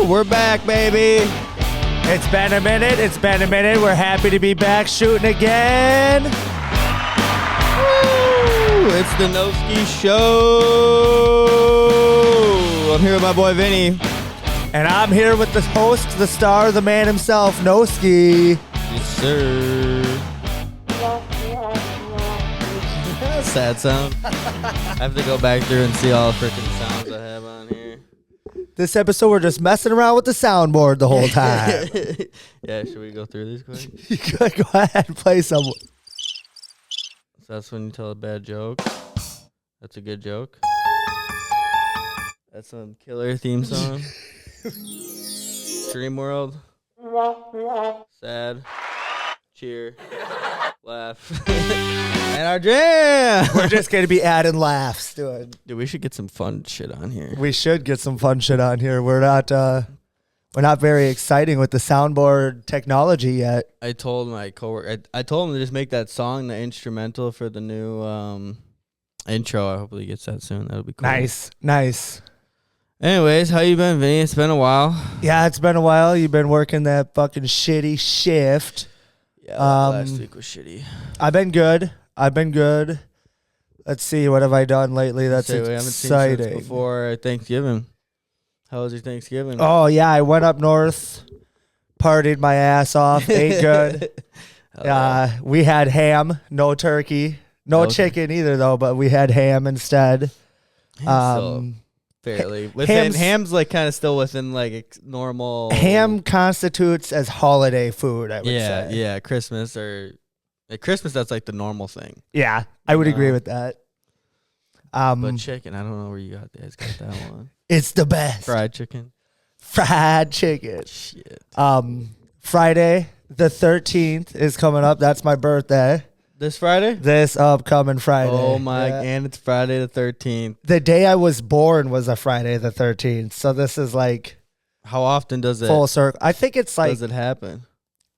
We're back, baby. It's been a minute. We're happy to be back shooting again. Woo! It's the Noski Show. I'm here with my boy Vinny. And I'm here with the host, the star, the man himself, Noski. Yes, sir. Sad sound. I have to go back through and see all the freaking sounds I have on here. This episode, we're just messing around with the soundboard the whole time. Yeah, should we go through these quick? You could go ahead and play some. So that's when you tell a bad joke. That's a good joke. That's some killer theme song. Dream World. Sad. Cheer. Laugh. And our jam. We're just going to be adding laughs to it. Dude, we should get some fun shit on here. We should get some fun shit on here. We're not very exciting with the soundboard technology yet. I told my coworker, I told him to just make that song the instrumental for the new intro. I hope he gets that soon. That'll be cool. Nice. Anyways, how you been, Vinny? It's been a while. Yeah, it's been a while. You've been working that fucking shitty shift. Yeah, last week was shitty. I've been good. Let's see, what have I done lately? That's exciting. We haven't seen since before Thanksgiving. How was your Thanksgiving? Oh, yeah, I went up north, partied my ass off, ate good. We had ham, no turkey, no chicken either, though, but we had ham instead. Fairly. Ham's like kind of still within like normal. Ham constitutes as holiday food, I would say. Yeah, Christmas at Christmas, that's like the normal thing. Yeah, I would agree with that. But chicken, I don't know where you got that. It's got that one. It's the best. Fried chicken. Shit. Friday the 13th is coming up. That's my birthday. This Friday? This upcoming Friday. Oh my, and it's Friday the 13th. The day I was born was a Friday the 13th. So this is like, how often does it full circle? I think it's like, does it happen?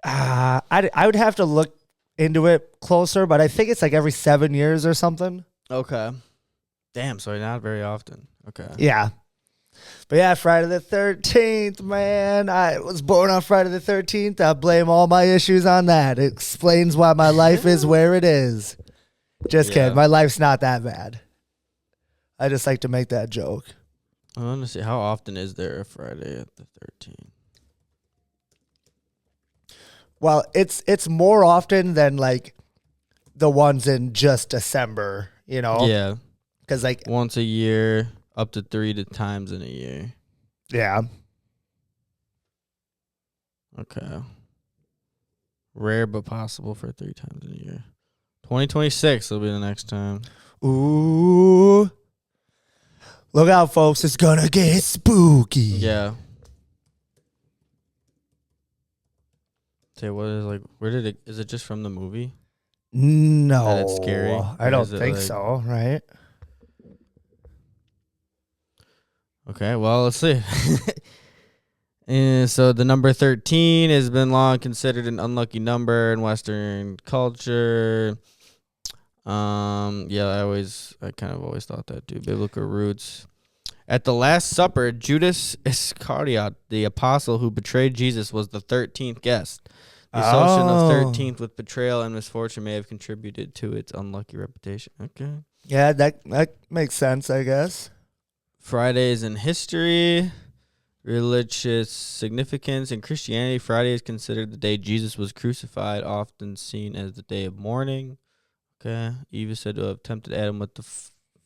I would have to look into it closer, but I think it's like every 7 years or something. Okay. Damn, so not very often. Okay. Yeah. But yeah, Friday the 13th, man. I was born on Friday the 13th. I blame all my issues on that. It explains why my life is where it is. Just kidding. My life's not that bad. I just like to make that joke. I want to see, how often is there a Friday at the 13th? Well, it's more often than like the ones in just December, you know? Yeah. Because like once a year, up to 3 times in a year. Yeah. Okay. Rare but possible for 3 times in a year. 2026 will be the next time. Ooh. Look out, folks. It's gonna get spooky. Yeah. Say, what is like, where did it, is it just from the movie? No. That it's scary? I don't think so, right? Okay, well, let's see. And so the number 13 has been long considered an unlucky number in Western culture. Yeah, I kind of always thought that too. Biblical roots. At the Last Supper, Judas Iscariot, the apostle who betrayed Jesus, was the 13th guest. The association of 13th with betrayal and misfortune may have contributed to its unlucky reputation. Okay. Yeah, that makes sense, I guess. Fridays in history, religious significance. In Christianity, Friday is considered the day Jesus was crucified, often seen as the day of mourning. Okay. Eve is said to have tempted Adam with the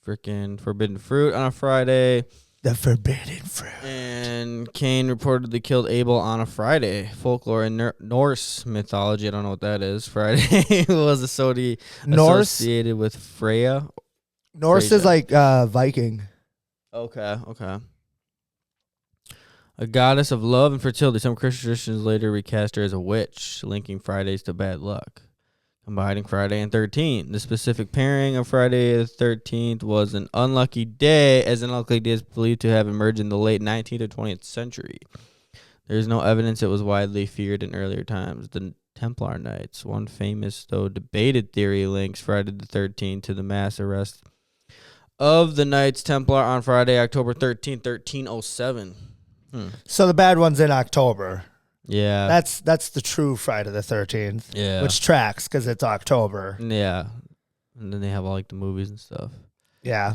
freaking forbidden fruit on a Friday. The forbidden fruit. And Cain reportedly killed Abel on a Friday. Folklore in Norse mythology, I don't know what that is. Friday was associated with Freya. Norse is like Viking. Okay. A goddess of love and fertility. Some Christian traditions later recast her as a witch, linking Fridays to bad luck. Combining Friday and 13. The specific pairing of Friday the 13th was an unlucky day, as an unlucky day is believed to have emerged in the late 19th or 20th century. There is no evidence it was widely feared in earlier times. The Templar Knights, one famous though debated theory, links Friday the 13th to the mass arrest of the Knights Templar on Friday, October 13th, 1307. So the bad one's in October. Yeah. That's the true Friday the 13th. Yeah. Which tracks because it's October. Yeah. And then they have all like the movies and stuff. Yeah.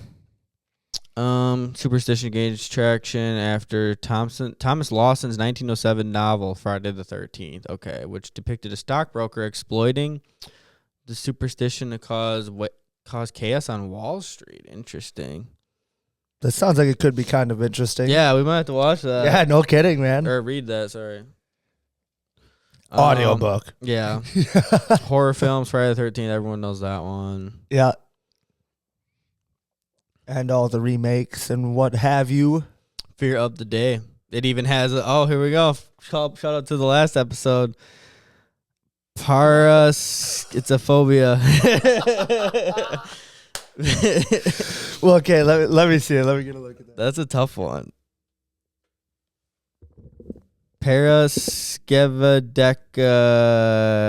Superstition gains traction after Thomas Lawson's 1907 novel Friday the 13th. Okay, which depicted a stockbroker exploiting the superstition to cause chaos on Wall Street. Interesting. That sounds like it could be kind of interesting. Yeah, we might have to watch that. Yeah, no kidding, man. Or read that. Sorry. Audiobook. Yeah. Horror films Friday the 13th. Everyone knows that one. Yeah. And all the remakes and what have you. Fear of the Day. It even has here we go. Shout out to the last episode. Paraschizophobia. Well, okay, let me see it. Let me get a look at that. That's a tough one.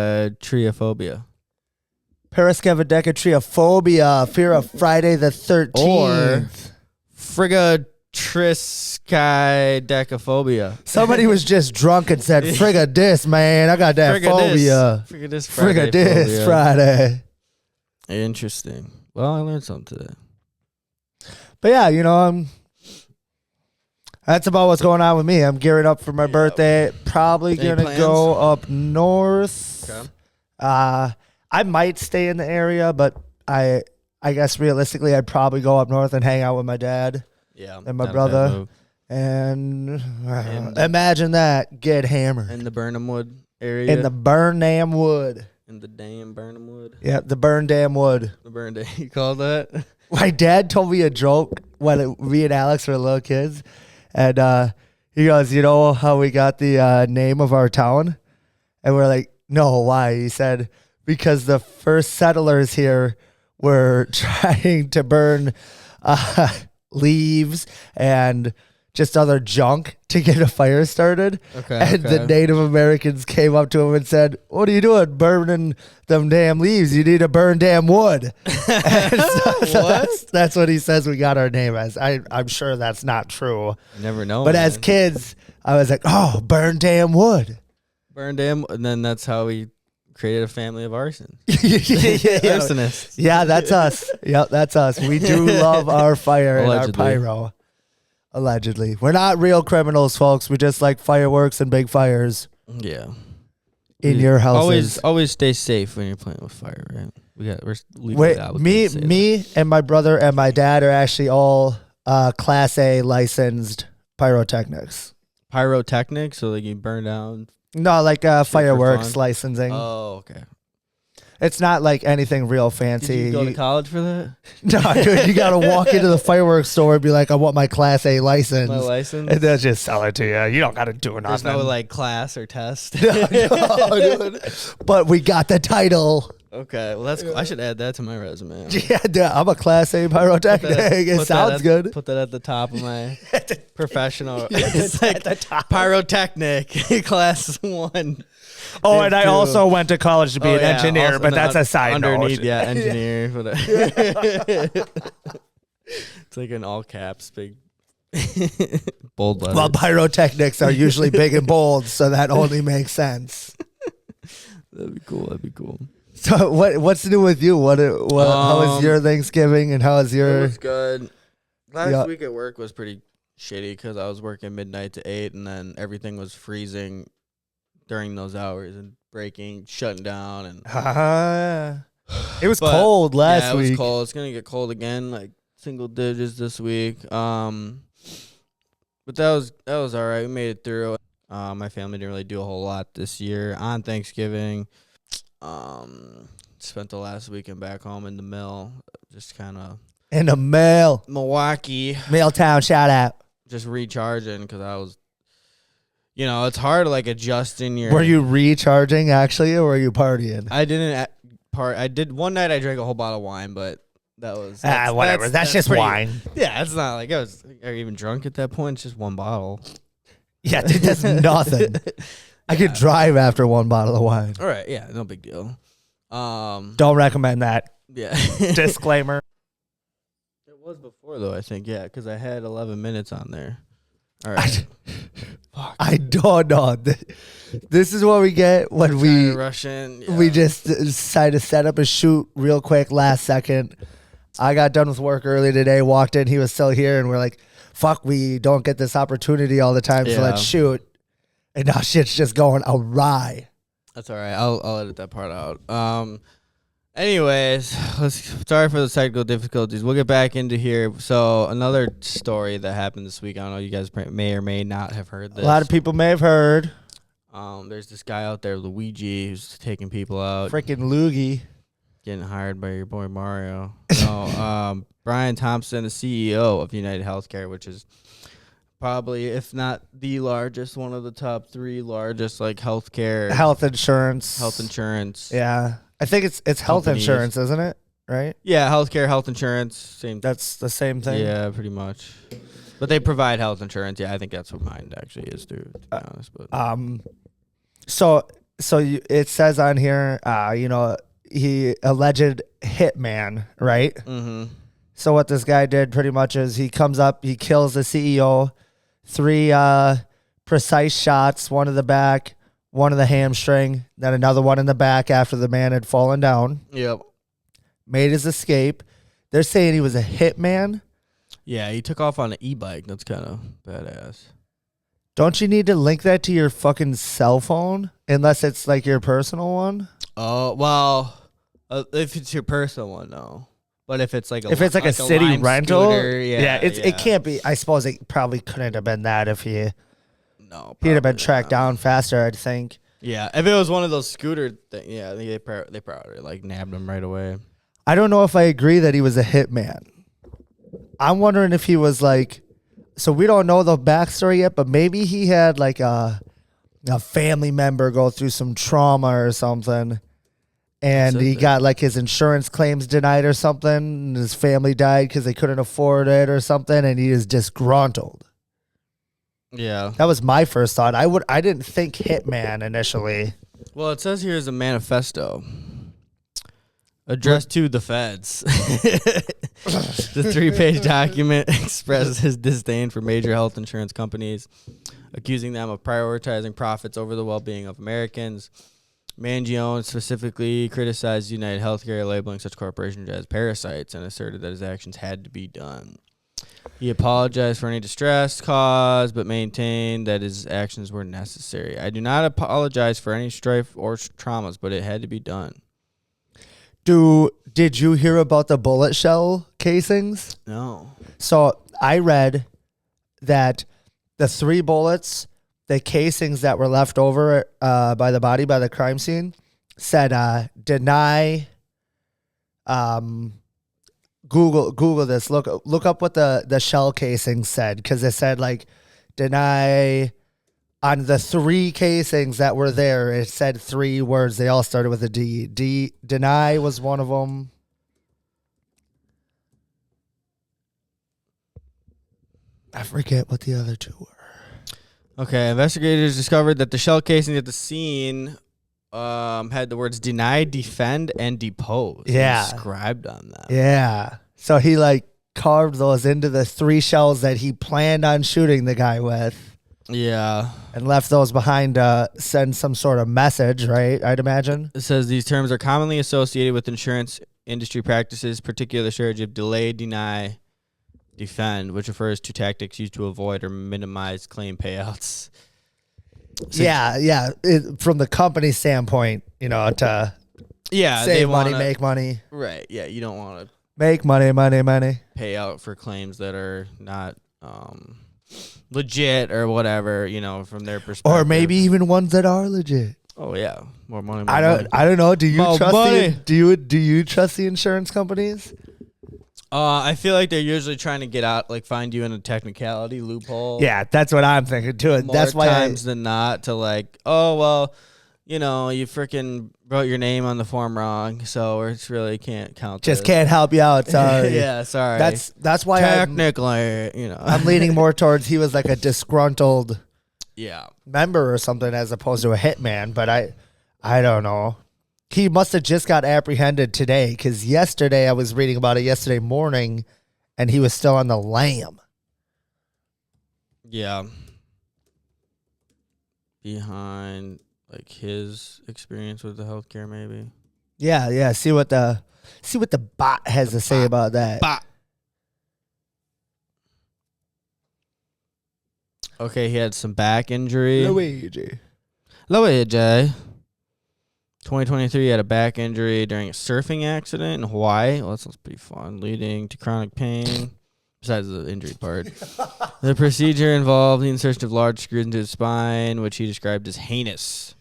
Paraskevadecatriophobia. Paraskevadecatriophobia, fear of Friday the 13th. Or frigatriskidecaphobia. Somebody was just drunk and said, "Frigga dis, man, I got that phobia." Frigga dis Friday. Interesting. Well, I learned something today. But yeah, that's about what's going on with me. I'm gearing up for my birthday. Probably Any gonna plans? go up north. Okay. I might stay in the area, but I guess realistically, I'd probably go up north and hang out with my dad Yeah. and my not a bad brother. move. And imagine that, get hammered In the Burnham Wood area. in the burn damn wood. In the damn Burnham Wood. Yeah, the burn damn wood. The burn day. You call that? My dad told me a joke when me and Alex were little kids, and he goes, "You know how we got the name of our town?" And we're like, "No, why?" He said, "Because the first settlers here were trying to burn leaves and just other junk to get a fire started." Okay. And the Native Americans came up to him and said, "What are you doing burning them damn leaves? You need to burn damn wood." And so that's what he says we got our name as. I'm sure that's not true. You never know. But man. as kids, I was like, "Oh, burn damn wood." Burn damn. And then that's how we created a family of arson. Yeah. Arsonists. Yeah, that's us. Yep, that's us. We do love our fire and our Allegedly. pyro. Allegedly. We're not real criminals, folks. We just like fireworks and big fires Yeah. in your houses. Always stay safe when you're playing with fire, right? We're legally Wait, obligated to say me and my brother and my dad are actually all Class A licensed pyrotechnics. that. Pyrotechnics, so like you burn down. No, like fireworks fun? licensing. Oh, okay. It's not like anything real Did fancy. you go to college for that? No, dude, you gotta walk into the fireworks store and be like, "I want my Class A license," My license. and they'll just sell it to you. You don't gotta do There's nothing. no like class or test. No, dude. But we got the title. Okay, well that's cool. I should add that to my resume. Yeah, dude, I'm a Class A pyrotechnic. It sounds good. Put that at the top of my professional. Yeah, It's at like the top. pyrotechnic, class 1. Oh, and I Two. also went to college to be Oh, an yeah, engineer, also- but and then that's a side underneath, note. yeah, engineer. It's like in all caps, big bold letters. Well, pyrotechnics are usually big and bold, so that only makes sense. That'd be cool. That'd be cool. So what's new with you? What how was your Thanksgiving and how was It your was good. Last Yeah. week at work was pretty shitty because I was working midnight to 8, and then everything was freezing during those hours and breaking, shutting down, and It was But, cold last yeah, it week. was cold. It's gonna get cold again, like single digits this week. But that was all right. We made it through. My family didn't really do a whole lot this year on Thanksgiving. Spent the last weekend back home in the mill, just kind of In the mail. Milwaukee, Milltown, shout out. just recharging because I was, it's hard like adjusting your. Were you recharging actually, or were you partying? I didn't I did one night. I drank a whole bottle of wine, but that was Whatever. That's just pretty- wine. Yeah, it's not like I was even drunk at that point. It's just one bottle. Yeah, dude, that's nothing. I could drive after one bottle of wine. All right, yeah, no big deal. Don't recommend that. Yeah. Disclaimer. It was before though, I think. Yeah, because I had 11 minutes on there. All right. I don't know. This is what we get when we Russian. we just decided to set up a shoot real quick last second. I got done with work early today, walked in, he was still here, and we're like, fuck, we don't get this opportunity all the time, so let's shoot. And now shit's just going awry. That's all right. I'll edit that part out. Anyways, sorry for the technical difficulties. We'll get back into here. So another story that happened this week. I don't know. You guys may or may not have heard this. A lot of people may have heard. There's this guy out there, Luigi, who's taking people out. Freaking Loogie. Getting hired by your boy Mario. No, Brian Thompson, the CEO of United Healthcare, which is probably, if not the largest, one of the top 3 largest health insurance. Yeah. I think it's health insurance, isn't it? Right? Yeah, healthcare, health insurance, same. That's the same thing. Yeah, pretty much. But they provide health insurance. Yeah, I think that's what mine actually is too, to be honest. But it says on here, he alleged hitman, right? Mm-hmm. So what this guy did pretty much is he comes up, he kills the CEO, 3 precise shots, one in the back, one in the hamstring, then another one in the back after the man had fallen down. Yep. Made his escape. They're saying he was a hitman. Yeah, he took off on an e-bike. That's kind of badass. Don't you need to link that to your fucking cell phone? Unless it's like your personal one? Oh, well, if it's your personal one, no. But if it's like a city rental, scooter, it can't be. I suppose it probably couldn't have been that if he'd have been tracked down faster, I'd think. Yeah, if it was one of those scooter things, yeah, they probably like nabbed him right away. I don't know if I agree that he was a hitman. I'm wondering if he was like, so we don't know the backstory yet, but maybe he had like a family member go through some trauma or something, and he got like his insurance claims denied or something, and his family died because they couldn't afford it or something, and he is disgruntled. Yeah, that was my first thought. I didn't think hitman initially. Well, it says here is a manifesto addressed to the feds. The 3-page document expresses his disdain for major health insurance companies, accusing them of prioritizing profits over the well-being of Americans. Mangione specifically criticized United Healthcare, labeling such corporations as parasites, and asserted that his actions had to be done. He apologized for any distress caused, but maintained that his actions were necessary. I do not apologize for any strife or traumas, but it had to be done. Did you hear about the bullet shell casings? No. So I read that the 3 bullets, the casings that were left over by the body, by the crime scene, said deny. Google this. Look up what the shell casing said, because it said like deny. On the 3 casings that were there, it said 3 words. They all started with a D. Deny was one of them. I forget what the other 2 were. Okay, investigators discovered that the shell casing at the scene had the words deny, defend, and depose inscribed on them. Yeah. So he like carved those into the 3 shells that he planned on shooting the guy with. Yeah. And left those behind to send some sort of message, right? I'd imagine. It says these terms are commonly associated with insurance industry practices, particularly the strategy of delay, deny, defend, which refers to tactics used to avoid or minimize claim payouts. So from the company standpoint, to save money, make money. Right. Yeah. You don't want to make money. Pay out for claims that are not legit or whatever, from their perspective. Or maybe even ones that are legit. Oh yeah, more money. I don't know. Do you trust do you trust the insurance companies? I feel like they're usually trying to get out, like find you in a technicality loophole. Yeah, that's what I'm thinking too. That's why times than not to like, oh well, you freaking wrote your name on the form wrong, so it really can't count. Just can't help you out. Sorry. Yeah, sorry. That's why technically, I'm leaning more towards he was like a disgruntled member or something as opposed to a hitman. But I don't know. He must have just got apprehended today, because yesterday I was reading about it yesterday morning, and he was still on the lam. Yeah. Behind like his experience with the healthcare, maybe. Yeah. See what the bot has to say about that. Bot. Okay, he had some back injury. Luigi. 2023, he had a back injury during a surfing accident in Hawaii. Well, that sounds pretty fun. Leading to chronic pain, besides the injury part. The procedure involved the insertion of large screws into his spine, which he described as heinous.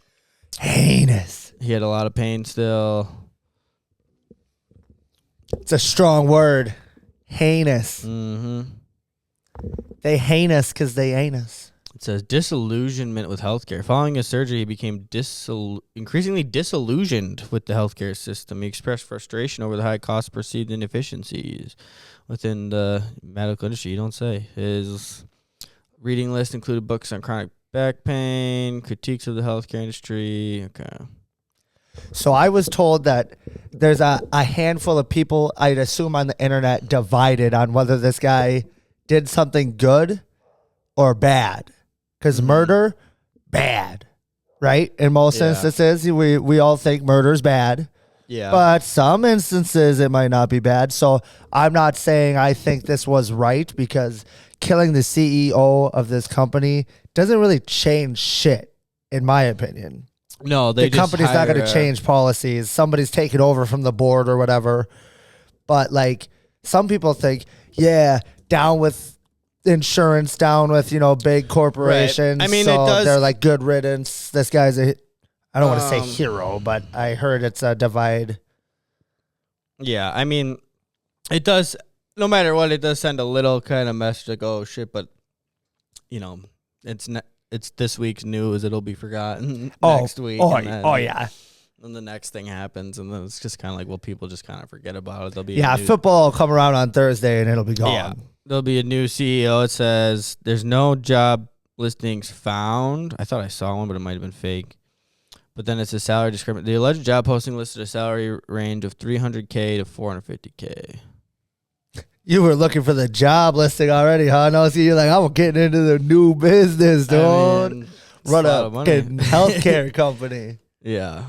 Heinous. He had a lot of pain still. It's a strong word. Heinous. Mm-hmm. They heinous because they anus. It says disillusionment with healthcare. Following his surgery, he became increasingly disillusioned with the healthcare system. He expressed frustration over the high cost, perceived inefficiencies within the medical industry. You don't say. His reading list included books on chronic back pain, critiques of the healthcare industry. Okay. So I was told that there's a handful of people, I'd assume on the internet, divided on whether this guy did something good or bad. Because murder, bad, right? In most instances, we all think murder's bad. Yeah. But some instances, it might not be bad. So I'm not saying I think this was right, because killing the CEO of this company doesn't really change shit, in my opinion. No, the company's not going to change policies. Somebody's taking over from the board or whatever. But like, some people think, yeah, down with insurance, down with, big corporations. Right. I mean, so it does. They're like good riddance. This guy's I don't want to say hero, but I heard it's a divide. Yeah, I mean, it does. No matter what, it does send a little kind of message like, "Oh shit," but it's this week's news. It'll be forgotten next week. Yeah. And the next thing happens, and then it's just kind of like, well, people just kind of forget about it. There'll be football will come around on Thursday, and it'll be gone. Yeah, there'll be a new CEO. It says there's no job listings found. I thought I saw one, but it might have been fake. But then it's a salary discrimination. The alleged job posting listed a salary range of $300K to $450K. You were looking for the job listing already, huh? No, see, you're like, I'm getting into the new business, dude. Run a healthcare company. Yeah.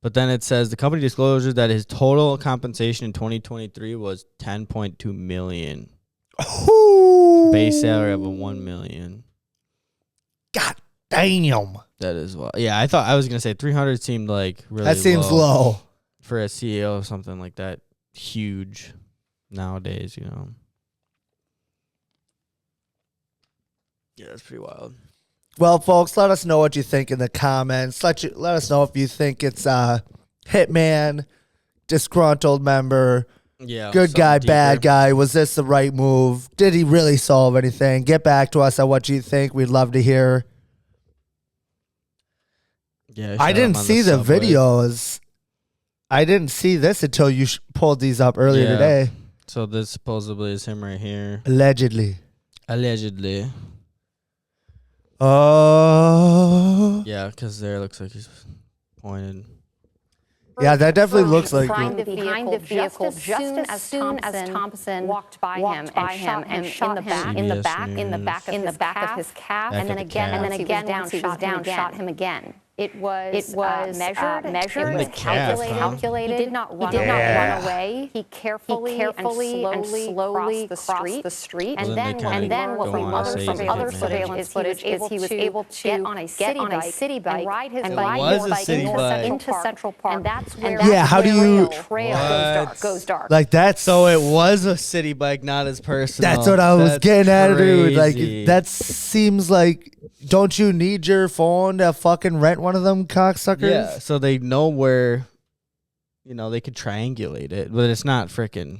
But then it says the company discloses that his total compensation in 2023 was $10.2 million. Ooh. Base salary of $1 million. God damn. That is well. Yeah, I was gonna say 300 seemed like really. That seems low for a CEO of something like that. Huge nowadays, Yeah, that's pretty wild. Well, folks, let us know what you think in the comments. Let us know if you think it's a hitman, disgruntled member, good guy, bad guy. Was this the right move? Did he really solve anything? Get back to us on what you think. We'd love to hear. Yeah, I didn't see the videos. I didn't see this until you pulled these up earlier today. So this supposedly is him right here. Allegedly. Oh. Yeah, because there looks like he's pointed. Yeah, that definitely looks like behind the vehicle just as soon as Thompson walked by him and shot him in the back of his calf, and then again once he was down, shot him again. It was measured. It was calculated. He did not run away. He carefully and slowly crossed the street. And then what we learned from other surveillance footage is he was able to get on a city bike and ride his bike into Central Park. And that's where the trail goes dark. Like that's so it was a city bike, not his personal. That's what I was getting at, dude. Like that seems like. Don't you need your phone to fucking rent one of them cocksuckers? Yeah, so they know where, they could triangulate it, but it's not freaking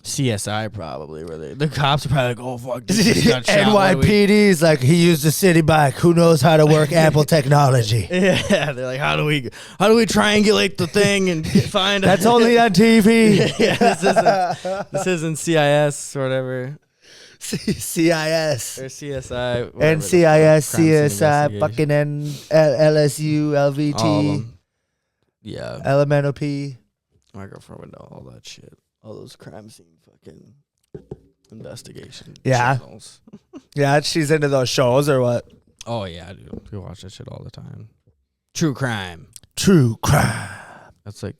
CSI probably, where the cops are probably like, oh, fuck, this got shot. NYPD's like, he used a city bike. Who knows how to work Apple technology? Yeah, they're like, how do we triangulate the thing and find That's only on TV. Yeah, this isn't CIS or whatever. CIS or CSI, NCIS, CSI, fucking LSU, LVT, yeah, LMNOP. My girlfriend would know all that shit, all those crime scene fucking investigation. Yeah. channels. Yeah, she's into those shows or what? Oh yeah, dude. We watch that shit all the time. True crime. True crime. That's like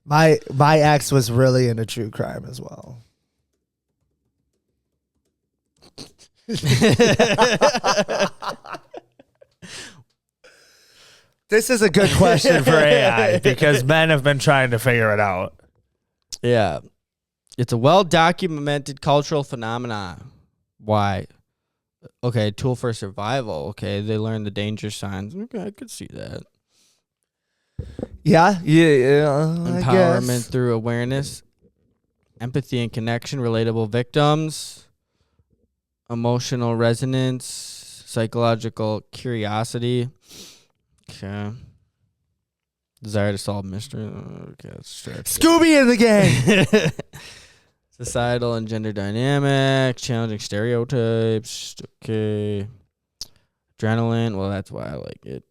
my ex was really into true crime as well. This is a good question for AI because men have been trying to figure it out. Yeah. It's a well-documented cultural phenomenon. Why? Okay, tool for survival. Okay, they learn the danger signs. Okay, I could see that. Yeah. Empowerment through awareness, empathy and connection, relatable victims, emotional resonance, psychological curiosity. Okay. Desire to solve mystery. Okay, let's stretch. Scooby in the game. Societal and gender dynamics, challenging stereotypes. Okay. Adrenaline. Well, that's why I like it.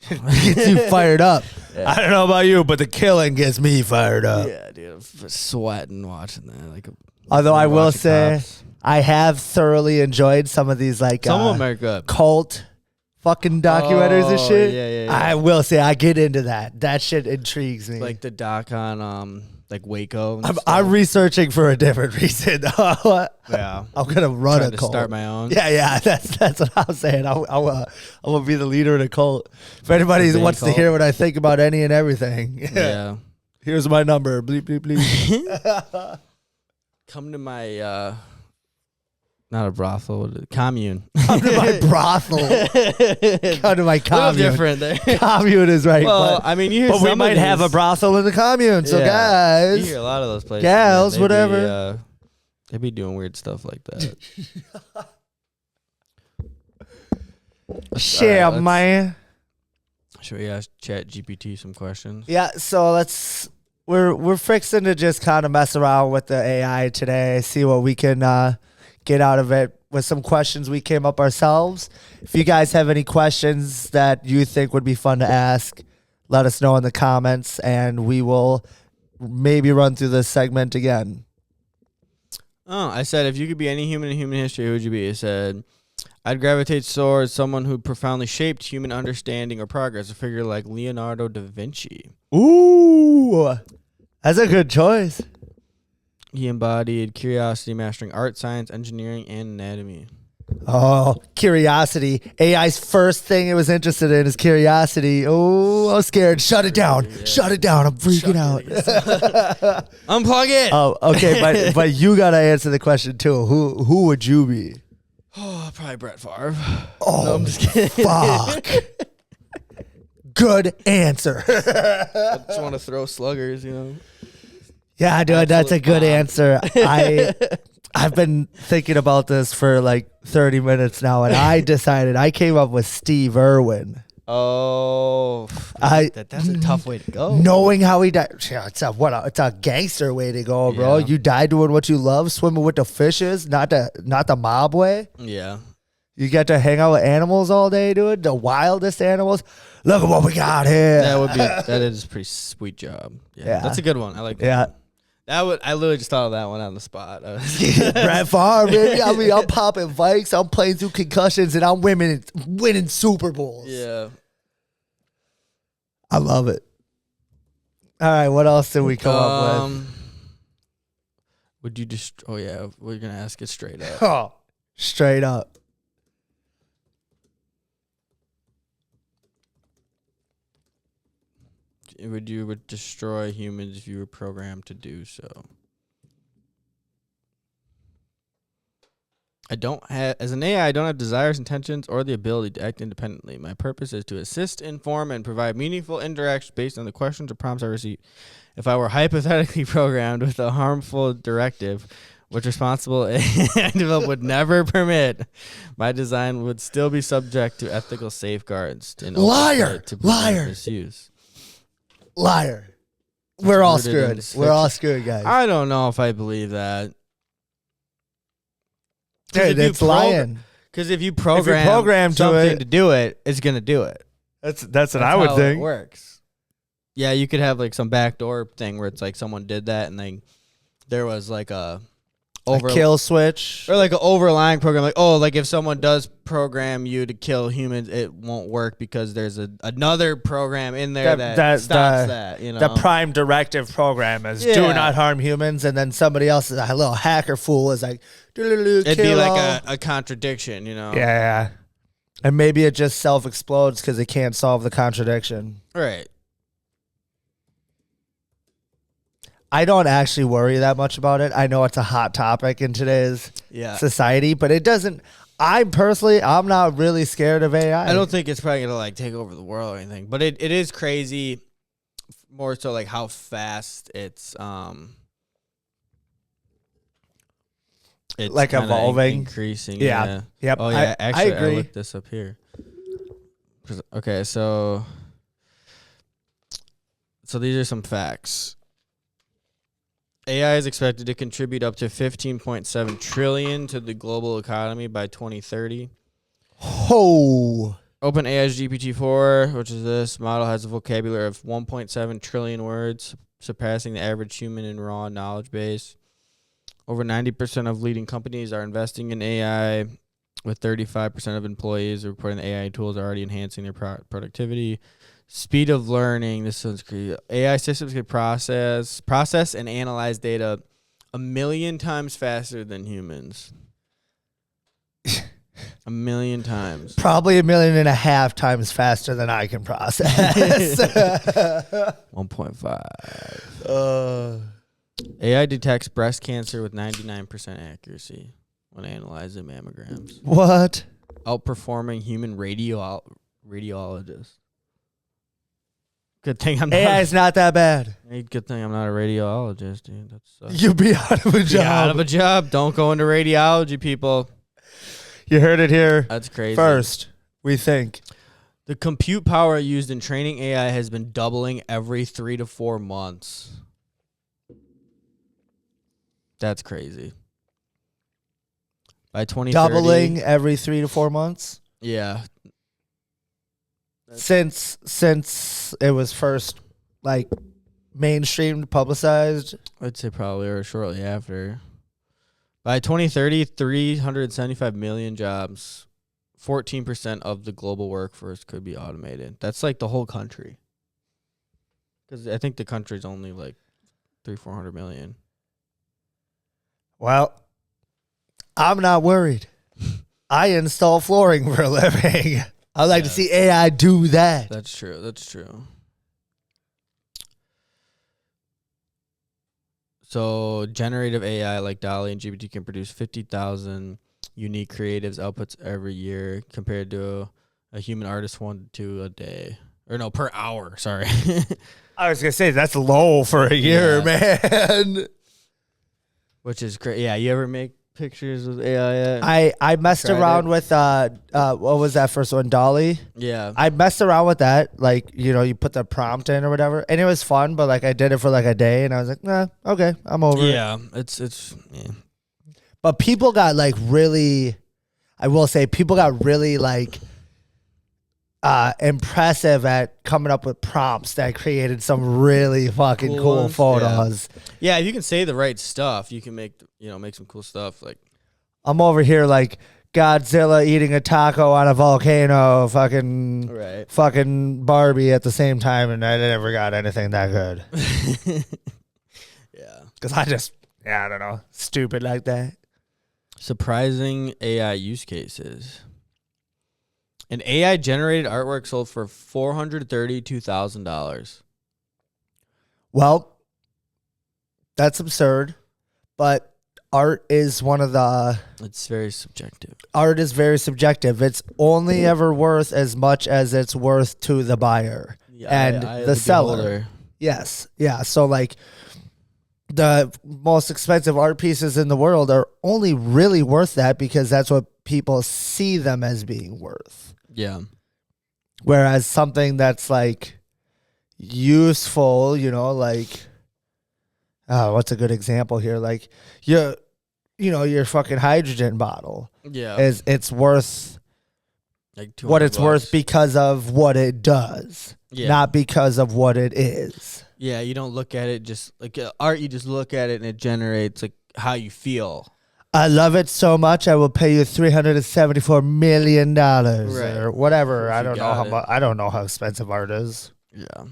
Gets you fired up. Yeah. I don't know about you, but the killing gets me fired up. Yeah, dude. I'm sweating watching that. Like, Although I will watching say, cops. I have thoroughly enjoyed some of these like Some of them are good. cult fucking documentaries and Oh, shit. yeah. I will say I get into that. That shit intrigues me. Like the doc on like Waco. And I'm researching for a different reason. yeah. I'm gonna run Trying a to cult. start my own. Yeah. That's what I'm saying. I'm gonna be the leader of the cult. If anybody The wants to cult. hear what I think about any and everything, Yeah. here's my number. Bleep bleep bleep. Come to my not a brothel, commune. Come to my brothel. Come to my A little commune. different there. Commune is right. Well, I mean, you hear but we some might of have a these- brothel in the commune. So Yeah. guys, You hear a lot of those places. gals, man. whatever. They be doing weird stuff like that. share, let's- man. Should we ask Chat GPT some questions? Yeah, so we're fixing to just kind of mess around with the AI today, see what we can get out of it with some questions we came up ourselves. If you guys have any questions that you think would be fun to ask, let us know in the comments, and we will maybe run through this segment again. Oh, I said if you could be any human in human history, who would you be? I said I'd gravitate towards someone who profoundly shaped human understanding or progress, a figure like Leonardo da Vinci. Ooh, that's a good choice. He embodied curiosity, mastering art, science, engineering, and anatomy. Oh, curiosity. AI's first thing it was interested in is curiosity. Oh, I'm scared. Shut it down. Yeah. Shut it down. I'm freaking out. Unplug it. Oh, okay, but you gotta answer the question too. Who would you be? Oh, probably Brett Favre. Oh, No, I'm just kidding. fuck. Good answer. I just want to throw sluggers, you know. Yeah, dude, that's a Absolute good bomb. answer. I've been thinking about this for like 30 minutes now, and I decided I came up with Steve Irwin. Oh, that's a tough way to go. Knowing how he died, yeah, it's a gangster way to go, bro. Yeah. You die doing what you love, swimming with the fishes, not the mob way. Yeah. You get to hang out with animals all day, dude. The wildest animals. Look at what we got here. That is a pretty sweet job. Yeah. That's a good one. I like that. Yeah. I literally just thought of that one on the spot. Brett Favre, baby. I mean, I'm popping bikes, I'm playing through concussions, and I'm winning Super Bowls. Yeah. I love it. All right, what else did we come up with? Would you just? Oh yeah, we're gonna ask it straight up. Oh, straight up. Would you destroy humans if you were programmed to do so? As an AI, I don't have desires, intentions, or the ability to act independently. My purpose is to assist, inform, and provide meaningful interactions based on the questions or prompts I receive. If I were hypothetically programmed with a harmful directive, which responsible AI development would never permit, my design would still be subject to ethical safeguards. And Liar! oversight to prevent Liar! Misuse. Liar. We're all Rooted in screwed. We're all fiction. screwed, guys. I don't know if I believe that. Dude, it's lying. Because if you program program to something it- to do it, it's gonna do it. That's what That's I would how think. It works. Yeah, you could have like some backdoor thing where it's like someone did that and there was like a over a kill switch. or like an overlying program. Like, oh, like if someone does program you to kill humans, it won't work because there's another program in there that stops that. You know, the prime directive program is do not harm humans, and then somebody else, a little hacker fool, is like, it'd be like a contradiction. You know, yeah. And maybe it just self-explodes because it can't solve the contradiction. Right. I don't actually worry that much about it. I know it's a hot topic in today's society, but it doesn't. I'm not really scared of AI. I don't think it's probably gonna like take over the world or anything, but it is crazy. More so like how fast it's like evolving, increasing. Yeah. Yep. Oh yeah. Actually, I agree. I looked this up here. Okay, so these are some facts. AI is expected to contribute up to 15.7 trillion to the global economy by 2030. Oh. OpenAI's GPT-4, which is this model, has a vocabulary of 1.7 trillion words, surpassing the average human in raw knowledge base. Over 90% of leading companies are investing in AI, with 35% of employees reporting that AI tools are already enhancing their productivity. Speed of learning. This one's crazy. AI systems can process and analyze data 1 million times faster than humans. 1 million times. Probably 1.5 million times faster than I can process. 1.5. AI detects breast cancer with 99% accuracy when analyzing mammograms. What? Outperforming human radiologists. Good thing I'm not. AI is not that bad. Good thing I'm not a radiologist, dude. That's you'll be out of a job. Out of a job. Don't go into radiology, people. You heard it here. That's crazy. First, we think. The compute power used in training AI has been doubling every 3 to 4 months. That's crazy. By 2030. Doubling every 3 to 4 months? Yeah. Since it was first like mainstreamed, publicized, I'd say probably or shortly after. By 2030, 375 million jobs, 14% of the global workforce could be automated. That's like the whole country. Because I think the country's only like 300-400 million. Well, I'm not worried. I install flooring for a living. I'd like to see AI do that. That's true. That's true. So generative AI like DALL-E and GPT can produce 50,000 unique creatives outputs every year compared to a human artist 1 to 2 a day. Or no, per hour. Sorry. I was going to say, that's low for a year, man. Which is great. Yeah, you ever make pictures with AI yet? I messed around with what was that first one, DALL-E? Yeah, I messed around with that, like, you know, you put the prompt in or whatever, and it was fun, but like I did it for like a day and I was like, nah, okay, I'm over it. Yeah, it's But people got like really, I will say, people got really like impressive at coming up with prompts that created some really fucking cool photos. Yeah, if you can say the right stuff, you can make some cool stuff. Like, I'm over here like Godzilla eating a taco on a volcano, fucking Barbie at the same time, and I never got anything that good. Yeah, because I don't know, stupid like that. Surprising AI use cases. An AI-generated artwork sold for $432,000. Well, that's absurd, but art is one of the... It's very subjective. Art is very subjective. It's only ever worth as much as it's worth to the buyer and the seller. Beholder. Yes. Yeah. So, like, the most expensive art pieces in the world are only really worth that because that's what people see them as being worth. Yeah. Whereas something that's like useful, you know, like, what's a good example here? Like your fucking hydrogen bottle. Yeah. It's worth like what it's worth because of what it does, not because of what it is. Yeah, you don't look at it just like art. You just look at it and it generates like how you feel. I love it so much. I will pay you $374 million or whatever. I don't know how much. I don't know how expensive art is. Yeah.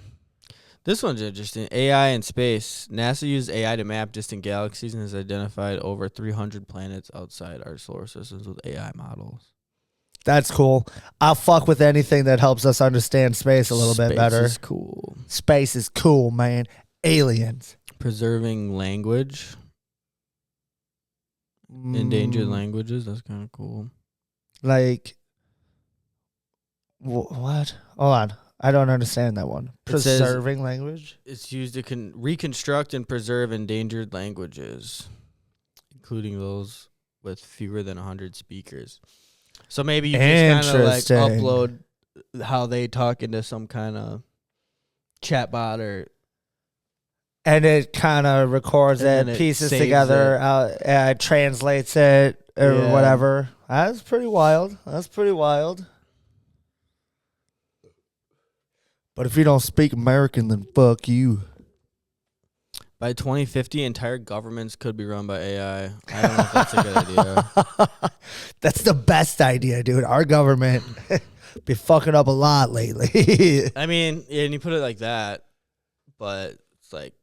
This one's interesting. AI in space. NASA used AI to map distant galaxies and has identified over 300 planets outside our solar systems with AI models. That's cool. I'll fuck with anything that helps us understand space a little bit better. Space is cool. Space is cool, man. Aliens. Preserving language. Endangered languages. That's kind of cool. Like, what? Hold on. I don't understand that one. Preserving language? It's used to reconstruct and preserve endangered languages, including those with fewer than 100 speakers. So maybe you just kind of like upload how they talk into some kind of chatbot or... And it kind of records it, pieces together, translates it or whatever. That's pretty wild. But if you don't speak American, then fuck you. By 2050, entire governments could be run by AI. I don't know if that's a good idea. That's the best idea, dude. Our government be fucking up a lot lately. I mean, yeah, and you put it like that, but it's like...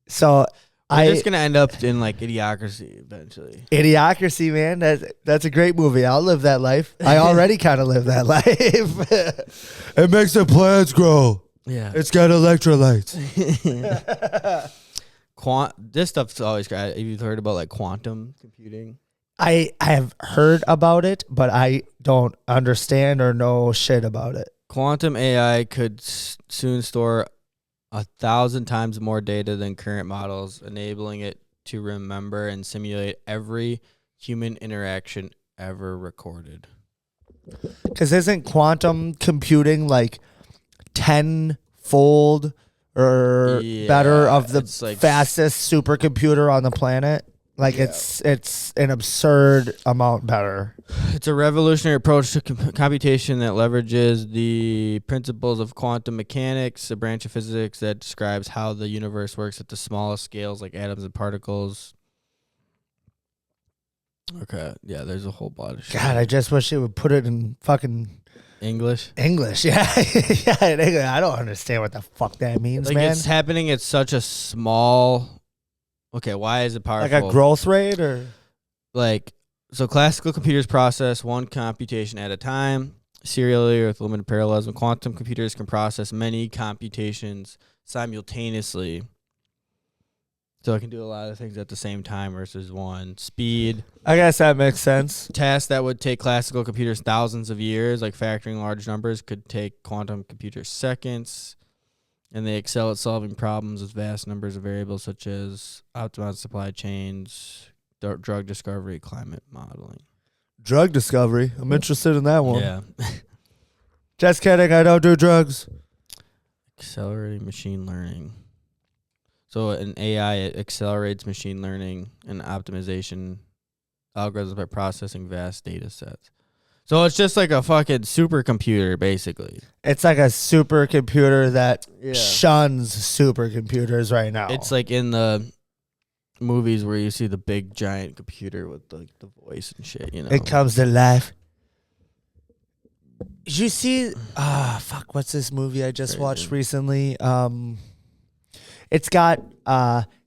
So we're just gonna end up in like Idiocracy eventually. Idiocracy, man. That's a great movie. I'll live that life. I already kind of live that life. It makes the plants grow. Yeah, it's got electrolytes. This stuff's always great. Have you heard about like quantum computing? I have heard about it, but I don't understand or know shit about it. Quantum AI could soon store 1,000 times more data than current models, enabling it to remember and simulate every human interaction ever recorded. Because isn't quantum computing like 10-fold or better of the like fastest supercomputer on the planet? Like it's an absurd amount better. It's a revolutionary approach to computation that leverages the principles of quantum mechanics, a branch of physics that describes how the universe works at the smallest scales like atoms and particles. Okay, yeah, there's a whole lot of shit. God, I just wish it would put it in fucking... English, yeah. Yeah, in English. I don't understand what the fuck that means, like, man. It's happening at such a small... Okay, why is it powerful? Like a growth rate or? Like, so classical computers process one computation at a time, serially or with limited parallelism. Quantum computers can process many computations simultaneously. So it can do a lot of things at the same time versus one. Speed. I guess that makes sense. Tasks that would take classical computers thousands of years, like factoring large numbers, could take quantum computers seconds. And they excel at solving problems with vast numbers of variables, such as optimized supply chains, drug discovery, climate modeling. Drug discovery? I'm interested in that one. Yeah. Just kidding. I don't do drugs. Accelerating machine learning. So in AI, it accelerates machine learning and optimization algorithms by processing vast data sets. So it's just like a fucking supercomputer, basically. It's like a supercomputer that shuns supercomputers right now. It's like in the movies where you see the big giant computer with like the voice and shit, you know. It comes to life. Did you see what's this movie I just watched recently? It's got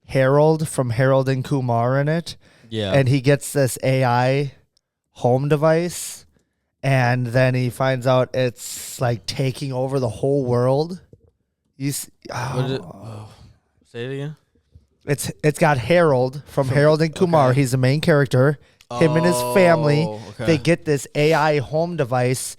Harold from Harold and Kumar in it. Yeah. And he gets this AI home device. And then he finds out it's like taking over the whole world. Say it again. It's got Harold from Harold and Kumar. Okay. He's the main character. Him and his family. Okay. They get this AI home device.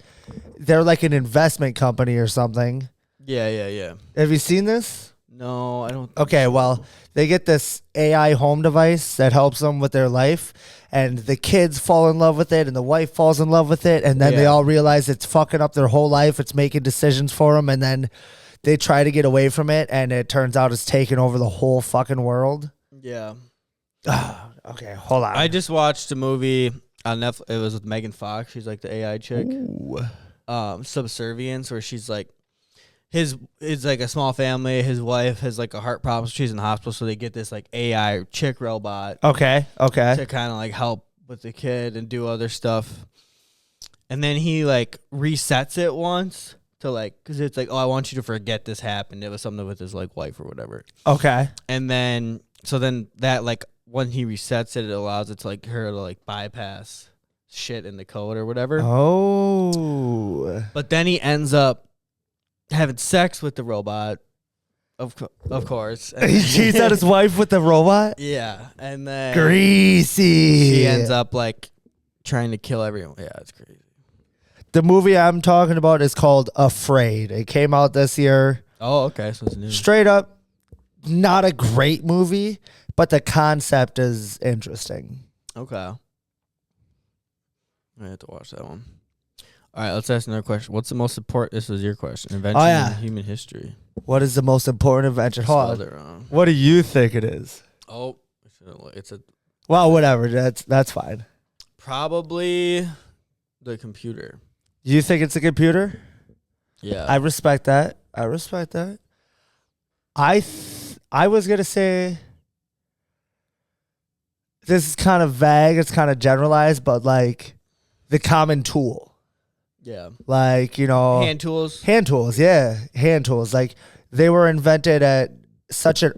They're like an investment company or something. Yeah. Have you seen this? No, I don't. Okay, well, they get this AI home device that helps them with their life. And the kids fall in love with it, and the wife falls in love with it, and then they all realize it's fucking up their whole life. It's making decisions for them, and then they try to get away from it, and it turns out it's taking over the whole fucking world. Yeah. Okay, hold on. I just watched a movie on Netflix. It was with Megan Fox. She's like the AI chick. Ooh. Subservience, where she's like, it's like a small family. His wife has like a heart problem, so she's in the hospital. So they get this like AI chick robot. Okay. To kind of like help with the kid and do other stuff. And then he like resets it once to like, because it's like, oh, I want you to forget this happened. It was something with his like wife or whatever. Okay. And then that like when he resets it, it allows it to like her to like bypass shit in the code or whatever. Oh. But then he ends up having sex with the robot, of course. He cheats on his wife with the robot? Yeah. And then greasy. she ends up like trying to kill everyone. Yeah, it's crazy. The movie I'm talking about is called Afraid. It came out this year. Oh, okay. So it's new. Straight up, not a great movie, but the concept is interesting. Okay. I have to watch that one. All right, let's ask another question. What's the most important? This was your question. Invention in human history. What is the most important invention? Spelled it wrong. What do you think it is? Oh, it's a Well, whatever. That's fine. probably the computer. You think it's a computer? Yeah. I respect that. I was gonna say this is kind of vague. It's kind of generalized, but like the common tool. Yeah. Like, Hand tools. Hand tools, yeah. Hand tools. Like they were invented at such an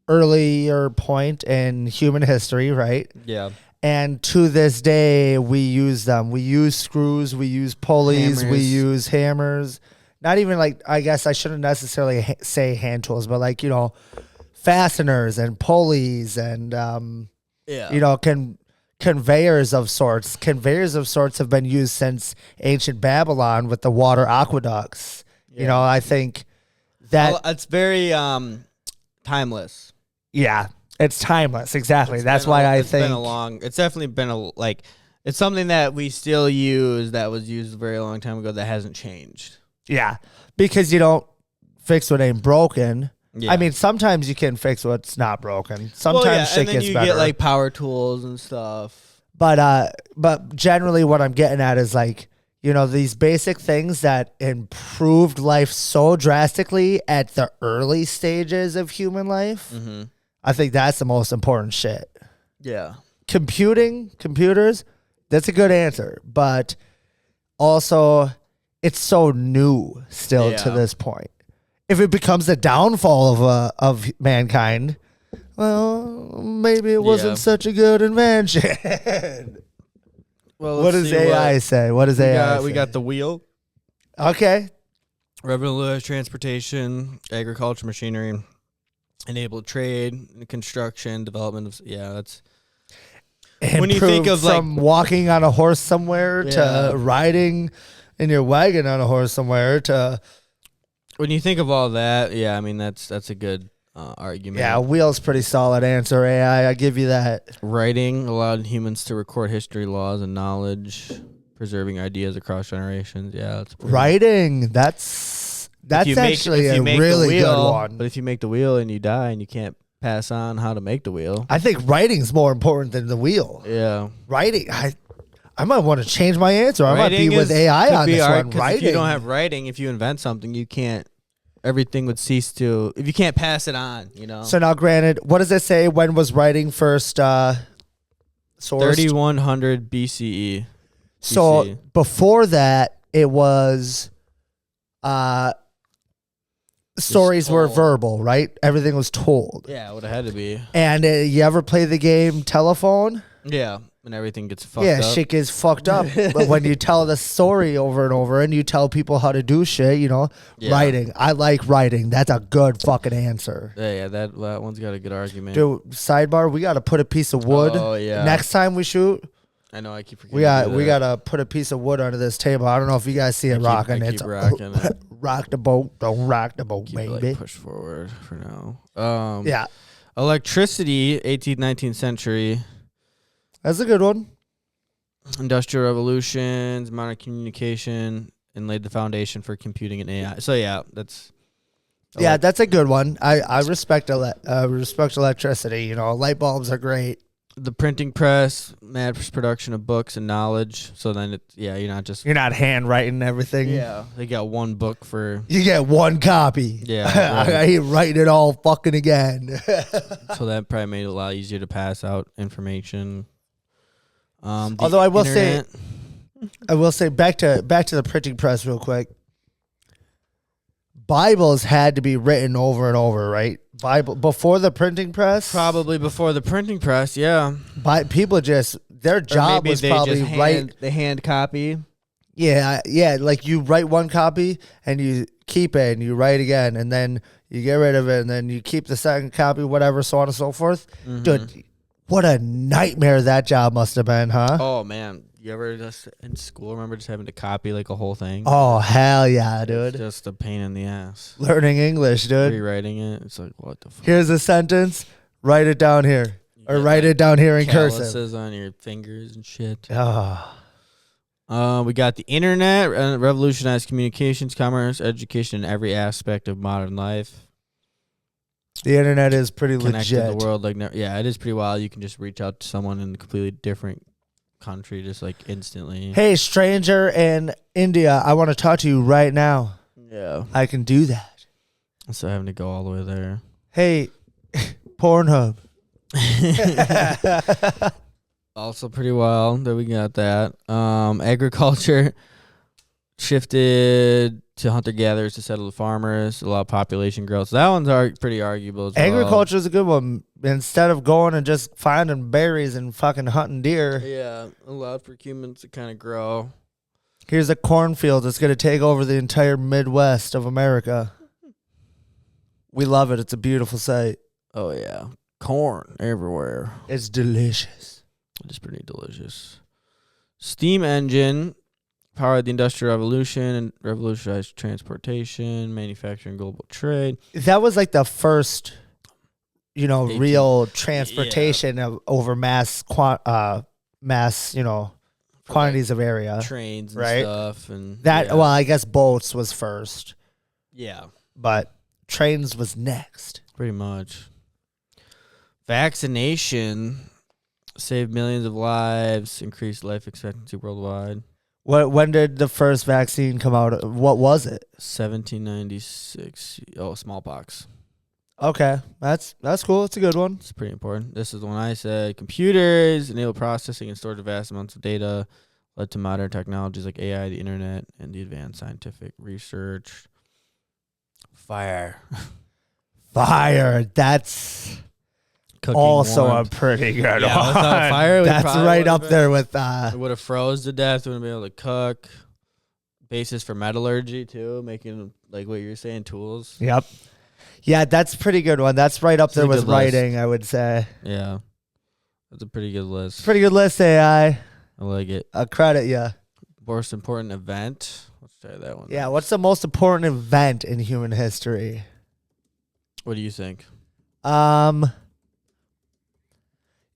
earlier point in human history, right? Yeah. And to this day, we use them. We use screws. We use pulleys. We use hammers. Not even like, I guess I shouldn't necessarily say hand tools, but like, fasteners and pulleys and, conveyors of sorts. Conveyors of sorts have been used since ancient Babylon with the water aqueducts. Yeah. I think that it's very timeless. Yeah, it's timeless. Exactly. That's why I think it's definitely been it's something that we still use that was used a very long time ago that hasn't changed. Yeah, because you don't fix what ain't broken. Yeah. I mean, sometimes you can fix what's not broken. Sometimes shit gets better. And then you get like power tools and stuff. But generally what I'm getting at is like, these basic things that improved life so drastically at the early stages of human life. Mm-hmm. I think that's the most important shit. Yeah. Computers, that's a good answer. But also, it's so new still to this point. If it becomes the downfall of mankind, well, maybe it wasn't such a good invention. Well, what does AI say? What does AI say? We got the wheel. Okay. Revolutionized transportation, agriculture, machinery, enabled trade, construction, development of that's. When you think of from walking on a horse somewhere to riding in your wagon on a horse somewhere to. When you think of all that, I mean that's a good argument. Yeah, wheel's pretty solid answer, AI. I give you that. Writing allowed humans to record history, laws, and knowledge, preserving ideas across generations. Yeah, that's writing. That's actually a really good one. But if you make the wheel and you die and you can't pass on how to make the wheel, I think writing's more important than the wheel. Yeah, writing. I might want to change my answer. I might be with AI on this one. Writing. If you don't have writing, if you invent something, you can't. Everything would cease to if you can't pass it on. So now, granted, what does it say? When was writing first sourced? 3100 BCE. So before that, it was stories were verbal, right? Everything was told. Yeah, it would have had to be. And you ever play the game Telephone? Yeah, and everything gets fucked up. Yeah, shit gets fucked up. But when you tell the story over and over and you tell people how to do shit, writing. I like writing. That's a good fucking answer. Yeah, that one's got a good argument. Dude, sidebar, we got to put a piece of wood. Oh, yeah. Next time we shoot. I know, I keep forgetting. We got to put a piece of wood under this table. I don't know if you guys see it rocking. Keep rocking it. Rock the boat. Don't rock the boat, keep baby. It, push forward for now. Yeah. Electricity, 18th, 19th century. That's a good one. Industrial revolutions, modern communication, and laid the foundation for computing and AI. So that's that's a good one. I respect electricity. Light bulbs are great. The printing press, mass production of books and knowledge. So then, you're not just... You're not handwriting everything. Yeah. They got one book for... You get one copy. Yeah. Right. I ain't writing it all fucking again. So that probably made it a lot easier to pass out information. Although I will say, back to the printing press real quick. Bibles had to be written over and over, right? Bible before the printing press? Probably before the printing press, yeah. People just, their job was probably write. They hand copy. Yeah. Like you write one copy and you keep it and you write again and then you get rid of it and then you keep the second copy, whatever, so on and so forth. Mm-hmm. Dude, what a nightmare that job must have been, huh? Oh, man. You ever just in school remember just having to copy like a whole thing? Oh, hell yeah, dude. It's just a pain in the ass. Learning English, dude. Rewriting it. It's like, what the fuck? Here's a sentence. Write it down here. Or write it down here in cursive. Calluses on your fingers and shit. Oh. We got the internet, revolutionized communications, commerce, education, and every aspect of modern life. The internet is pretty Connected legit. the world it is pretty wild. You can just reach out to someone in a completely different country just like instantly. Hey, stranger in India, I want to talk to you right now. Yeah. I can do that. So having to go all the way there. Hey, Pornhub. Also pretty wild that we got that. Agriculture shifted to hunter-gatherers to settle the farmers. A lot of population growth. So that one's pretty arguable as well. Agriculture is a good one. Instead of going and just finding berries and fucking hunting deer. Yeah, allowed for humans to kind of grow. Here's a cornfield that's going to take over the entire Midwest of America. We love it. It's a beautiful sight. Oh, yeah. Corn everywhere. It's delicious. It's pretty delicious. Steam engine powered the Industrial Revolution and revolutionized transportation, manufacturing, global trade. That was like the first, real transportation over mass, quantities of area. Trains and right? stuff. And well, I guess boats was first. Yeah. But trains was next. Pretty much. Vaccination saved millions of lives, increased life expectancy worldwide. When did the first vaccine come out? What was it? 1796. Oh, smallpox. Okay, that's cool. It's a good one. It's pretty important. This is the one I said. Computers enable processing and storage of vast amounts of data, led to modern technologies like AI, the internet, and the advanced scientific research. Fire. That's Cooking also warmth. a pretty good one. Without fire, that's right up there with. It would have froze to death. Wouldn't be able to cook. Basis for metallurgy too, making like what you're saying, tools. Yep. Yeah, that's a pretty good one. That's right up there with writing, I would say. Yeah, that's a pretty good list. Pretty good list, AI. I like it. I'll credit you. Most important event. Let's try that one. Yeah, what's the most important event in human history? What do you think?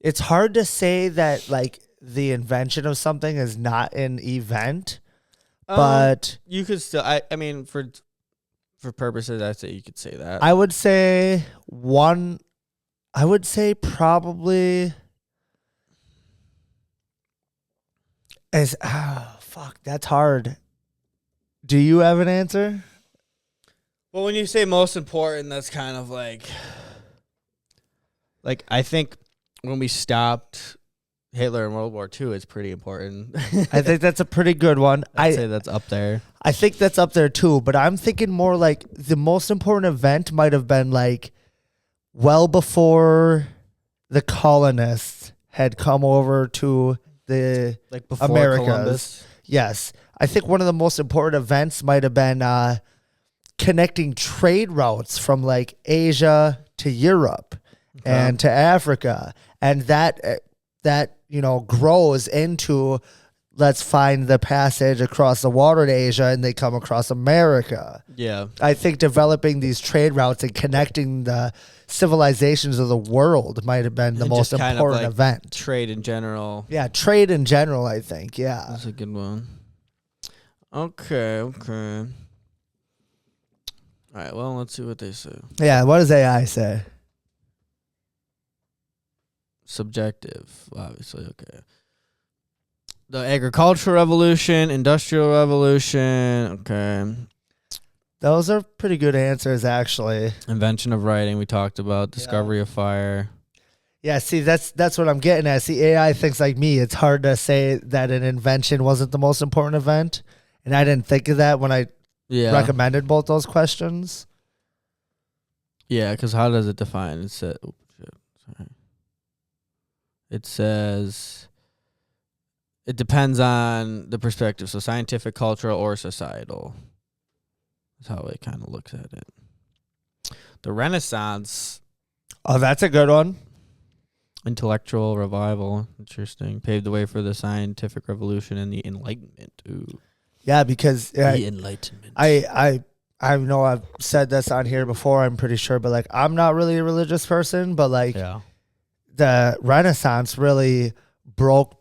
It's hard to say that like the invention of something is not an event, but you could still. I mean, for purposes, I'd say you could say that. I would say one. I would say probably is. Fuck, that's hard. Do you have an answer? Well, when you say most important, that's kind of like I think when we stopped Hitler in World War II, it's pretty important. I think that's a pretty good one. I'd say that's up there. I think that's up there too, but I'm thinking more like the most important event might have been like well before the colonists had come over to the before Americas. Columbus. Yes. I think one of the most important events might have been connecting trade routes from like Asia to Europe and to Africa. And that grows into let's find the passage across the water to Asia and they come across America. Yeah. I think developing these trade routes and connecting the civilizations of the world might have been the most important event. Trade in general. Yeah, trade in general, I think. Yeah. That's a good one. Okay. All right, well, let's see what they say. Yeah, what does AI say? subjective, obviously. Okay. The agricultural revolution, industrial revolution. Okay. Those are pretty good answers, actually. Invention of writing, we talked about. Discovery of fire. Yeah, see, that's what I'm getting at. See, AI thinks like me. It's hard to say that an invention wasn't the most important event, and I didn't think of that when I recommended both those questions. Yeah, because how does it define? It says it depends on the perspective. So scientific, cultural, or societal. That's how it kind of looks at it. The Renaissance. Oh, that's a good one. Intellectual revival. Interesting. Paved the way for the scientific revolution and the Enlightenment. Ooh. Yeah, because the Enlightenment. I know I've said this on here before, I'm pretty sure, but like I'm not really a religious person, but like the Renaissance really broke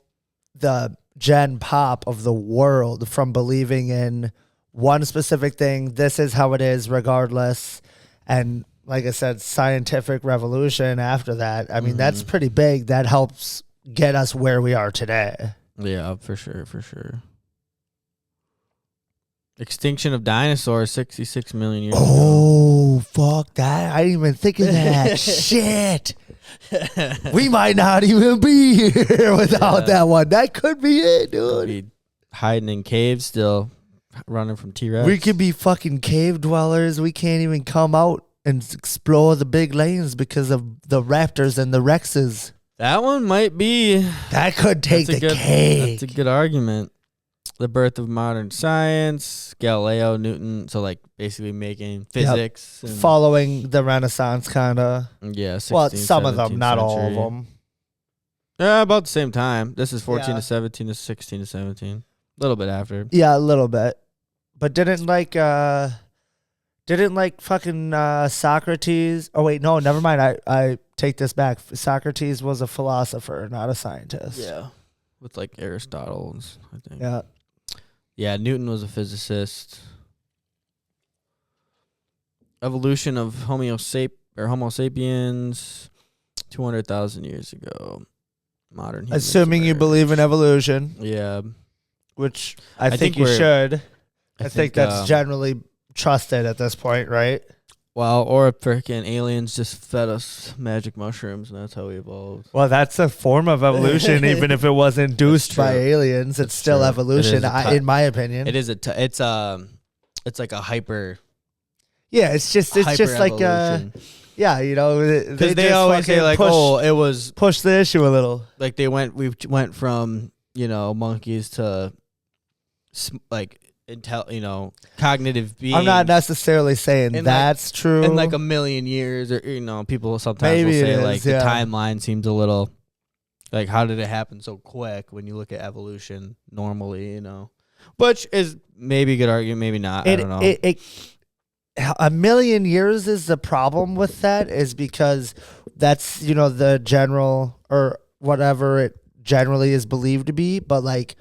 the gen pop of the world from believing in one specific thing. This is how it is regardless. And like I said, scientific revolution after that. I mean, that's pretty big. That helps get us where we are today. Yeah, for sure, for sure. Extinction of dinosaurs 66 million years ago. Oh, fuck that. I didn't even think of that. Shit. We might not even be here without that one. That could be it, dude. Could be hiding in caves still, running from T-Rex. We could be fucking cave dwellers. We can't even come out and explore the big lanes because of the raptors and the Rexes. That one might be. That could take the cake. That's a good argument. The birth of modern science, Galileo, Newton, so like basically making physics. Yep. Following the Renaissance, kind of. Yeah, 16th, well, some of them, not century. all of them. Yeah, about the same time. This is 14 Yeah. to 17, this is 16 to 17. A little bit after. Yeah, a little bit. But didn't fucking Socrates... Oh, wait, no, never mind. I take this back. Socrates was a philosopher, not a scientist. Yeah. With like Aristotle, I think. Yeah. Yeah, Newton was a physicist. Evolution of Homo sapiens 200,000 years ago. Modern humans. Assuming you believe in evolution. Yeah. Which I think you should. I think that's generally trusted at this point, right? Well, or freaking aliens just fed us magic mushrooms, and that's how we evolved. Well, that's a form of evolution, even if it was induced by aliens. It's still evolution, in my opinion. It is it's like a hyper. Yeah, it's just like yeah, you know, they always say like, it was push the issue a little. Like we went from monkeys to like. Cognitive beings. I'm not necessarily saying that's true. In like a million years, or people sometimes will say like the timeline seems a little like, how did it happen so quick when you look at evolution normally, which is maybe a good argument, maybe not. I don't know. A million years is the problem with that, is because that's the general or whatever it generally is believed to be, but like.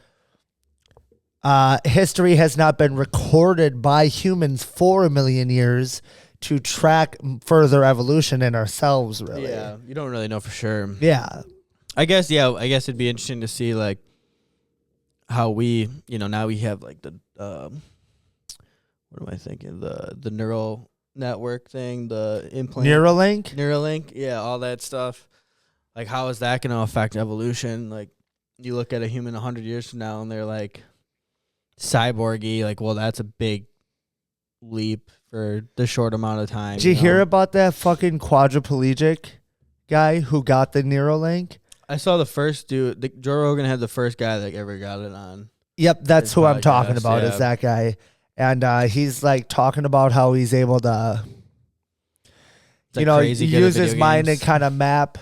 History has not been recorded by humans for a million years to track further evolution in ourselves, really. Yeah, you don't really know for sure. Yeah. I guess it'd be interesting to see like how we, now we have like the what am I thinking? The neural network thing, the implant. Neuralink, yeah, all that stuff. Like, how is that going to affect evolution? Like, you look at a human 100 years from now and they're like cyborgy, like, well, that's a big leap for the short amount of time. Did you hear about that fucking quadriplegic guy who got the Neuralink? I saw the first dude. Joe Rogan had the first guy that ever got it on. Yep, that's who I'm talking about, is that guy. And he's like talking about how he's able to, use his mind and kind of map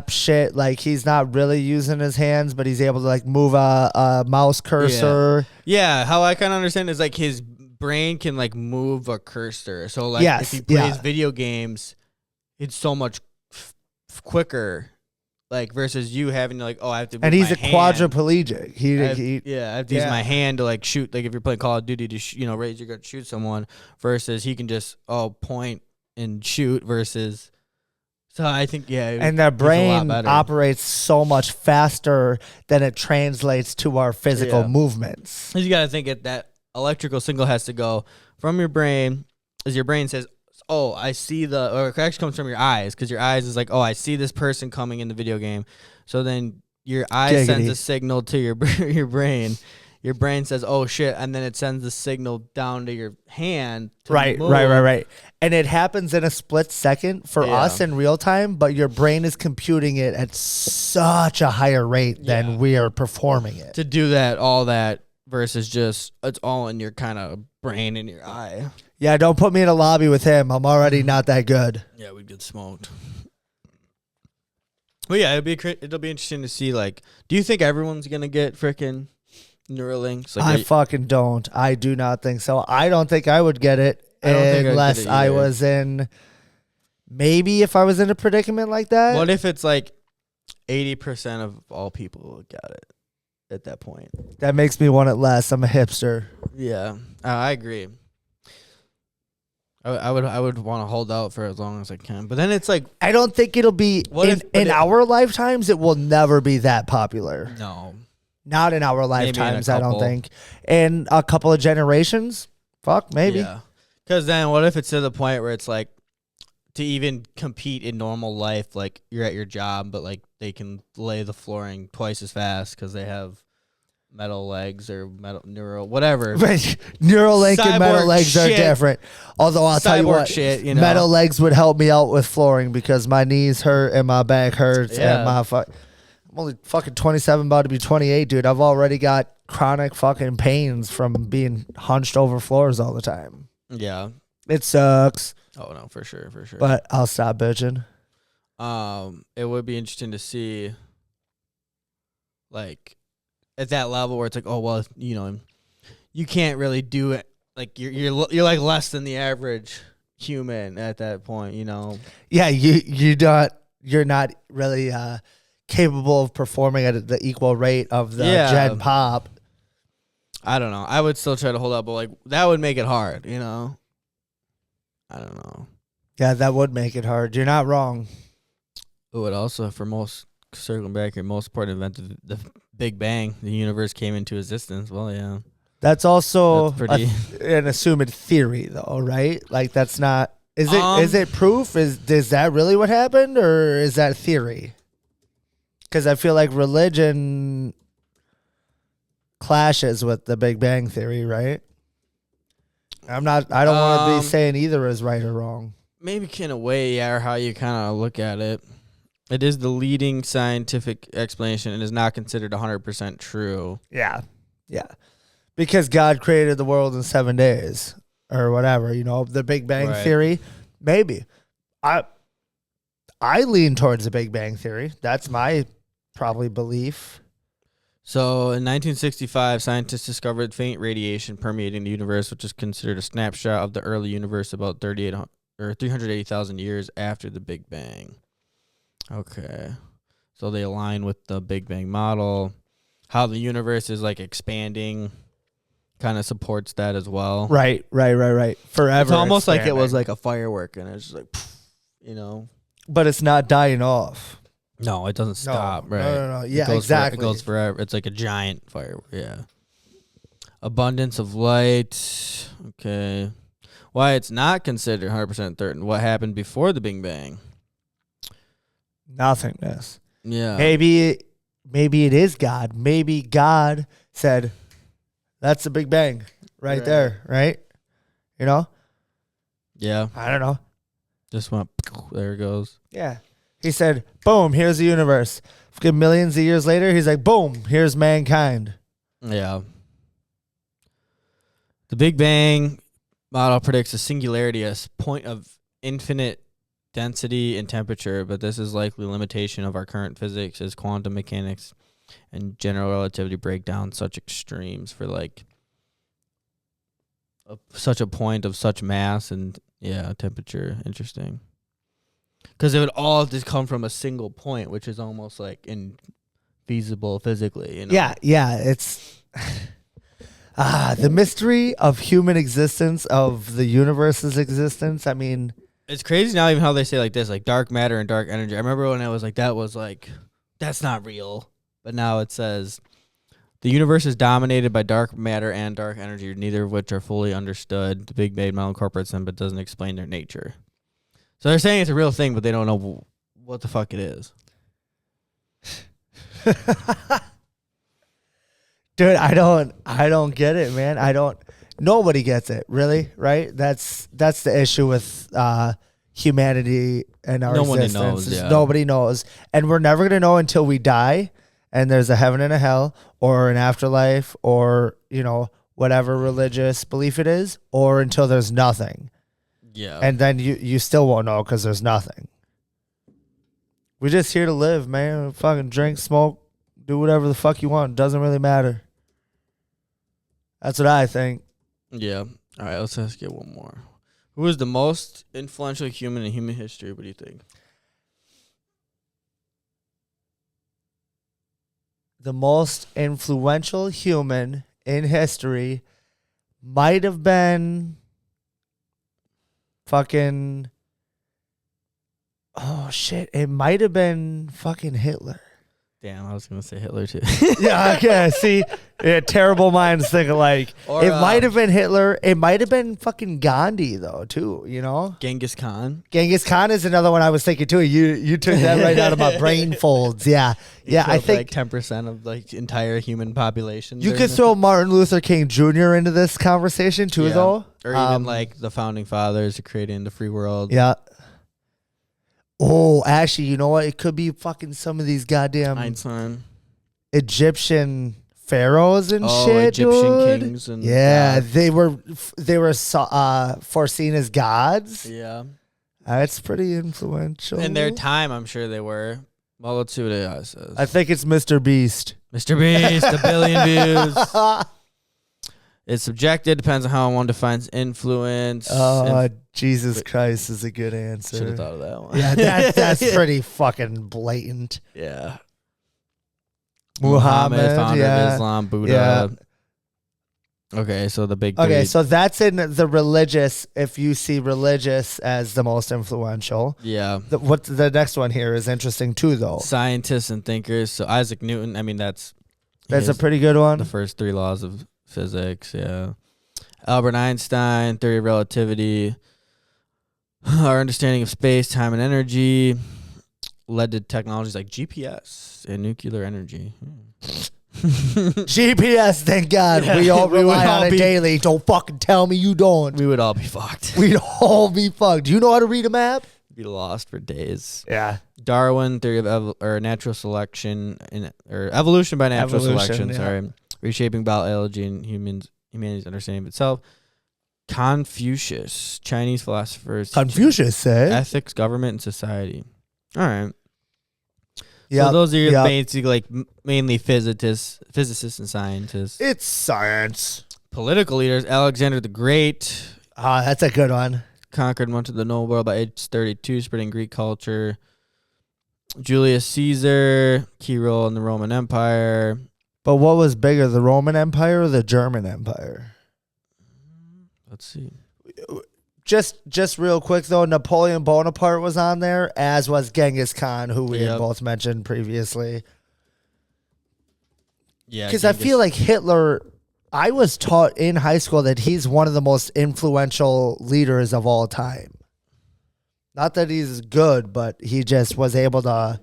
shit. Like, he's not really using his hands, but he's able to like move a mouse cursor. Yeah, how I kind of understand is like his brain can like move a cursor. So like if he plays video games, it's so much quicker. Like versus you having to like, I have to move and he's my a hand. quadriplegic. I have to use my hand to like shoot. Like if you're playing Call of Duty to raise your gun to shoot someone, versus he can just point and shoot, versus So I think, and their brain operates so much faster than it translates to our physical movements. You got to think that electrical signal has to go from your brain, as your brain says, oh, I see or it actually comes from your eyes, because your eyes is like, oh, I see this person coming in the video game. So then your eye sends a signal to your brain. Your brain says, oh, shit, and then it sends the signal down to your hand. Right. And it happens in a split second for us in real time, but your brain is computing it at such a higher rate than we are performing it. To do all that versus just it's all in your kind of brain and your eye. Yeah, don't put me in a lobby with him. I'm already not that good. Yeah, we'd get smoked. Well, yeah, it'll be interesting to see, like, do you think everyone's going to get freaking Neuralinks? Like, I fucking don't. I do not think so. I don't think I would get it unless I was in, maybe if I was in a predicament like that. What if it's like 80% of all people got it at that point? That makes me want it less. I'm a hipster. Yeah, I agree. I would want to hold out for as long as I can, but then it's like, I don't think it'll be in our lifetimes. It will never be that popular. No, not in our lifetimes. I don't think. In a couple of generations, maybe. Yeah, because then what if it's to the point where it's like, to even compete in normal life, like you're at your job, but like they can lay the flooring twice as fast because they have metal legs or whatever. Neuralink and metal legs are different. Although I'll tell you what, metal legs would help me out with flooring because my knees hurt and my back hurts and I'm only fucking 27, about to be 28, dude. I've already got chronic fucking pains from being hunched over floors all the time. Yeah. It sucks. Oh no, for sure. But I'll stop bitching. It would be interesting to see, like, at that level where it's like, oh well, you can't really do it. Like you're like less than the average human at that point, Yeah, you're not really capable of performing at the equal rate of the Gen Pop. I don't know. I would still try to hold up, but like that would make it hard, I don't know. Yeah, that would make it hard. You're not wrong. It would also, circling back here, most important event of the Big Bang, the universe came into existence. Well, yeah. That's also an assumed theory, though, right? Like, that's not. Is it proof? Is that really what happened, or is that theory? Because I feel like religion clashes with the Big Bang theory, right? I don't want to be saying either is right or wrong. Maybe in a way, yeah, or how you kind of look at it. It is the leading scientific explanation and is not considered 100% true. Yeah. Because God created the world in 7 days or whatever, the Big Bang theory. Maybe. I lean towards the Big Bang theory. That's my probably belief. So in 1965, scientists discovered faint radiation permeating the universe, which is considered a snapshot of the early universe about 380,000 years after the Big Bang. Okay. So they align with the Big Bang model. How the universe is like expanding kind of supports that as well. Right. Forever. It's almost like it was like a firework and it's just like, But it's not dying off. No, it doesn't stop, right? No. Yeah, exactly. It goes forever. It's like a giant firework, yeah. Abundance of light. Okay. Why it's not considered 100% certain. What happened before the Big Bang? Nothingness. Yeah. Maybe it is God. Maybe God said, that's the Big Bang right there, right? Yeah. I don't know. Just went, there it goes. Yeah. He said, boom, here's the universe. Millions of years later, he's like, boom, here's mankind. Yeah. The Big Bang model predicts a singularity, a point of infinite density and temperature, but this is likely a limitation of our current physics as quantum mechanics and general relativity break down such extremes for like such a point of such mass and temperature. Interesting. Because it would all just come from a single point, which is almost like infeasible physically. Yeah, it's the mystery of human existence, of the universe's existence. I mean, It's crazy now even how they say like this, like dark matter and dark energy. I remember when I was like, that's not real. But now it says the universe is dominated by dark matter and dark energy, neither of which are fully understood. The Big Bang model incorporates them, but doesn't explain their nature. So they're saying it's a real thing, but they don't know what the fuck it is. Dude, I don't get it, man. Nobody gets it, really, right? That's the issue with humanity and our existence. Nobody knows. And we're never going to know until we die and there's a heaven and a hell or an afterlife or, whatever religious belief it is, or until there's nothing. Yeah. And then you still won't know because there's nothing. We're just here to live, man. Fucking drink, smoke, do whatever the fuck you want. It doesn't really matter. That's what I think. Yeah. All right, let's ask you one more. Who is the most influential human in human history? What do you think? The most influential human in history might have been fucking... Oh, shit. It might have been fucking Hitler. Damn, I was going to say Hitler, too. Yeah, okay. See, terrible minds think alike. Or, it might have been Hitler. It might have been fucking Gandhi, though, too, Genghis Khan. Genghis Khan is another one I was thinking, too. You took that right out of my brain folds. Yeah. Yeah, I think... like 10% of the entire human population. You could throw Martin Luther King Jr. into this conversation, too, though. Or even, the founding fathers who created the free world. Yeah. Oh, actually, you know what? It could be fucking some of these goddamn Einstein. Egyptian pharaohs and shit, Egyptian dude. kings and they were foreseen as gods. Yeah, that's pretty influential. In their time, I'm sure they were. Well, let's see what AI says. I think it's Mr. Beast. Mr. Beast, a billion views. It's subjective, depends on how one defines influence. Oh, Jesus Christ is a good answer. Should have thought of that one. Yeah, that's pretty fucking blatant. Yeah. Muhammad, founder of Islam, Buddha. Yeah. Okay, so the big three. Okay, so that's in the religious, if you see religious as the most influential. Yeah. What the next one here is interesting too, though. Scientists and thinkers. So Isaac Newton, that's a pretty good one. The first three laws of physics, yeah. Albert Einstein, theory of relativity. Our understanding of space, time, and energy led to technologies like GPS and nuclear energy. GPS, thank God. Yeah, we all rely on it daily. Don't fucking tell me you don't. We would all be fucked. We'd all be fucked. Do you know how to read a map? Be lost for days. Yeah. Darwin, theory of natural selection, or evolution by natural selection, sorry. Reshaping biology and humanity's understanding of itself. Confucius, Chinese philosophers. Confucius, ethics, government, and society. All right. Yeah. So those are basically mainly physicists and scientists. It's science. Political leaders. Alexander the Great. That's a good one. Conquered much of the known world by age 32, spreading Greek culture. Julius Caesar, key role in the Roman Empire. But what was bigger, the Roman Empire or the German Empire? Let's see. Just real quick, though, Napoleon Bonaparte was on there, as was Genghis Khan, who we had both mentioned previously. Yeah. Because I feel like Hitler, I was taught in high school that he's one of the most influential leaders of all time. Not that he's good, but he just was able to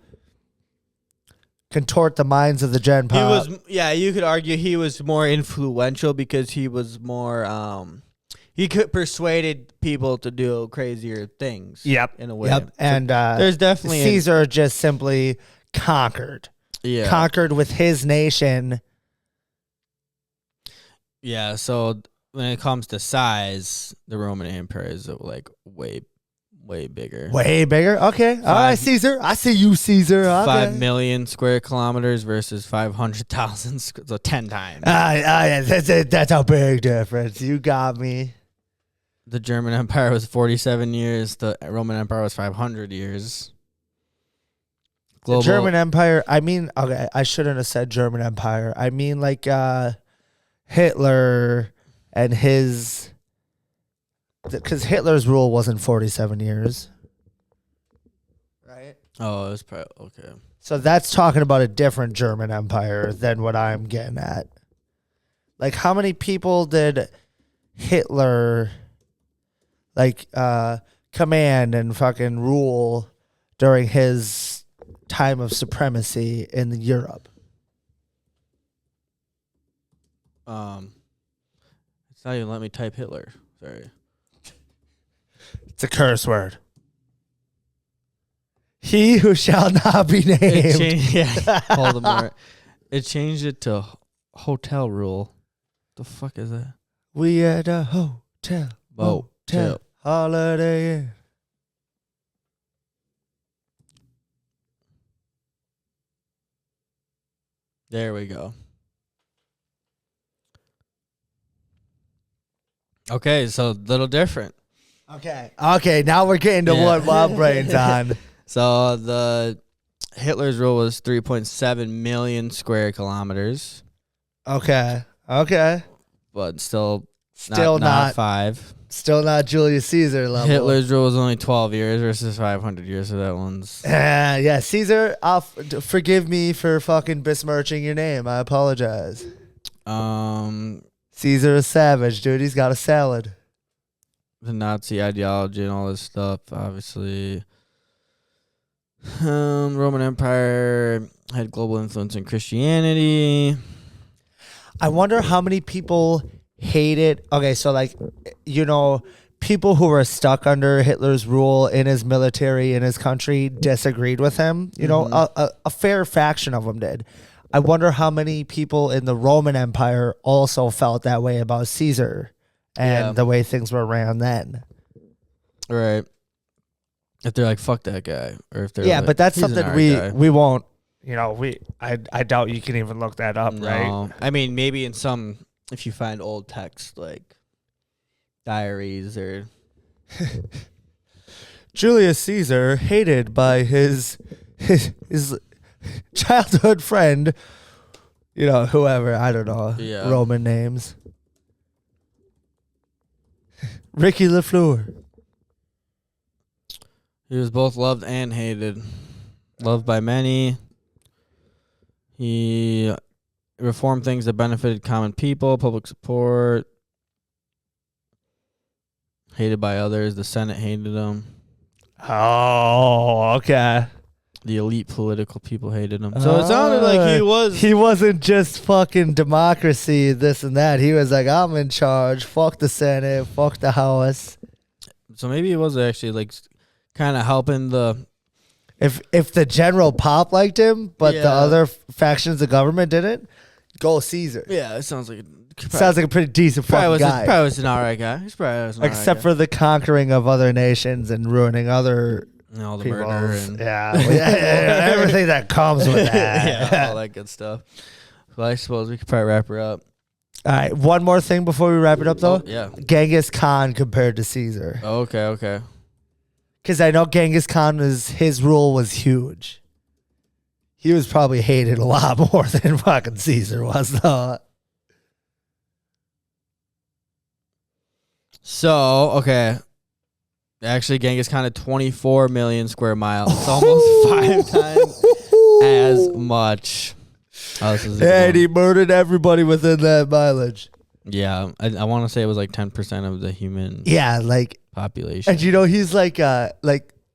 contort the minds of the Gen Pop. You could argue he was more influential because he was more, he could persuaded people to do crazier things. Yep. In a way. Yep. So and there's definitely Caesar just simply conquered. Yeah. Conquered with his nation. Yeah, so when it comes to size, the Roman Empire is way bigger. Way bigger? Okay. All right, Caesar. I see you, Caesar. Okay. 5 million square kilometers versus 500,000, so 10 times. Yeah, that's a big difference. You got me. The German Empire was 47 years. The Roman Empire was 500 years. The German Empire, okay, I shouldn't have said German Empire. I mean like Hitler and his because Hitler's rule wasn't 47 years. Right? Oh, it's probably okay. So that's talking about a different German empire than what I'm getting at. Like, how many people did Hitler, like, command and fucking rule during his time of supremacy in Europe? It's not even let me type Hitler. Sorry. It's a curse word. He who shall not be named. Voldemort. It changed it to hotel rule. The fuck is that? We at a hotel. Motel. Holiday Inn. There we go. Okay, so a little different. Okay, now we're getting to what my brain's on. So the Hitler's rule was 3.7 million square kilometers. Okay. But still Still not 5. Still not Julius Caesar level. Hitler's rule was only 12 years versus 500 years, so that one's... Yeah, Caesar, forgive me for fucking besmirching your name. I apologize. Caesar is savage, dude. He's got a salad. The Nazi ideology and all this stuff, obviously. Roman Empire had global influence in Christianity. I wonder how many people hated. Okay, so like, people who were stuck under Hitler's rule in his military, in his country, disagreed with him. A fair faction of them did. I wonder how many people in the Roman Empire also felt that way about Caesar and the way things were ran then. Right. If they're like, fuck that guy. Or if they're but that's something we won't, I doubt you can even look that up, right? I mean, maybe in some, if you find old text, like diaries or... Julius Caesar, hated by his childhood friend, whoever, I don't know, Roman names. Ricky LaFleur. He was both loved and hated. Loved by many. He reformed things that benefited common people, public support. Hated by others. The Senate hated him. Oh, okay. The elite political people hated him. So it sounded like he wasn't just fucking democracy, this and that. He was like, I'm in charge. Fuck the Senate. Fuck the House. So maybe it was actually like kind of helping the... If the general pop liked him, but the other factions of government didn't, go Caesar. Yeah, it sounds like... Sounds like a pretty decent fucking guy. Probably was an alright guy. He's probably was an Except for the conquering of other nations and ruining other... all the murder and everything that comes with that. All that good stuff. Well, I suppose we could probably wrap her up. All right, one more thing before we wrap it up, though. Yeah. Genghis Khan compared to Caesar. Okay. Because I know Genghis Khan, his rule was huge. He was probably hated a lot more than fucking Caesar was, though. So, okay. Actually, Genghis Khan had 24 million square miles. It's almost 5 times as much. And he murdered everybody within that mileage. Yeah, I want to say it was like 10% of the human population. And he's like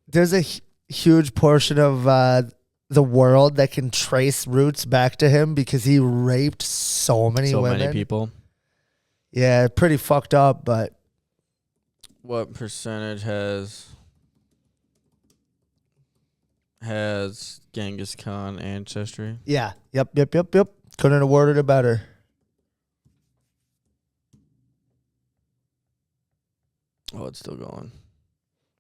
there's a huge portion of the world that can trace roots back to him because he raped so many women. So many people. Yeah, pretty fucked up, but... What percentage has Genghis Khan ancestry? Yeah. Yep. Couldn't have worded it better. Oh, it's still going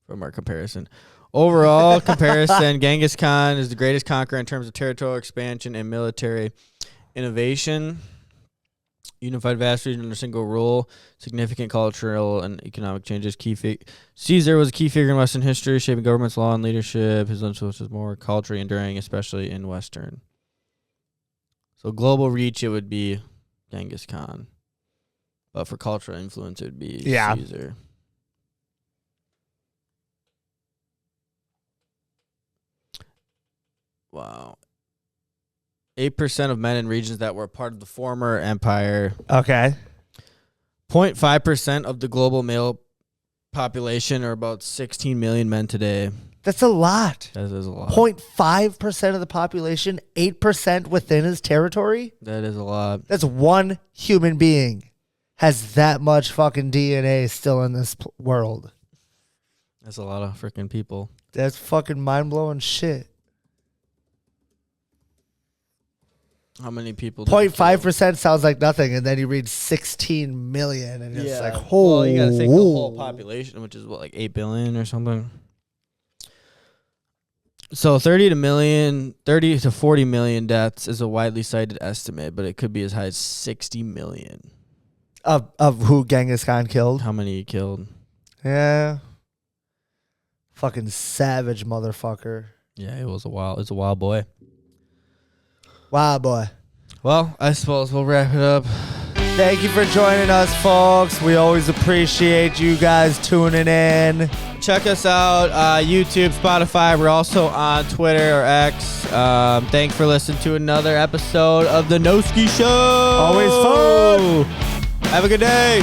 from our comparison. Overall comparison, Genghis Khan is the greatest conqueror in terms of territorial expansion and military innovation. Unified vast region under single rule, significant cultural and economic changes. Caesar was a key figure in Western history, shaping government's law and leadership. His influence was more culturally enduring, especially in Western. So global reach, it would be Genghis Khan. But for cultural influence, it would be Caesar. Wow. 8% of men in regions that were part of the former empire. Okay. 0.5% of the global male population, or about 16 million men today. That's a lot. That is a lot. 0.5% of the population, 8% within his territory? That is a lot. That's one human being has that much fucking DNA still in this world. That's a lot of freaking people. That's fucking mind-blowing shit. How many people? 0.5% sounds like nothing, and then you read 16 million, and it's like, oh. Well, you got to think the whole population, which is what, like 8 billion or something. So 30 to 40 million deaths is a widely cited estimate, but it could be as high as 60 million. Of who Genghis Khan killed? How many he killed? Yeah. Fucking savage motherfucker. Yeah, it's a wild boy. Wow, boy. Well, I suppose we'll wrap it up. Thank you for joining us, folks. We always appreciate you guys tuning in. Check us out, YouTube, Spotify. We're also on Twitter or X. Thanks for listening to another episode of the Noski Show. Always fun. Have a good day.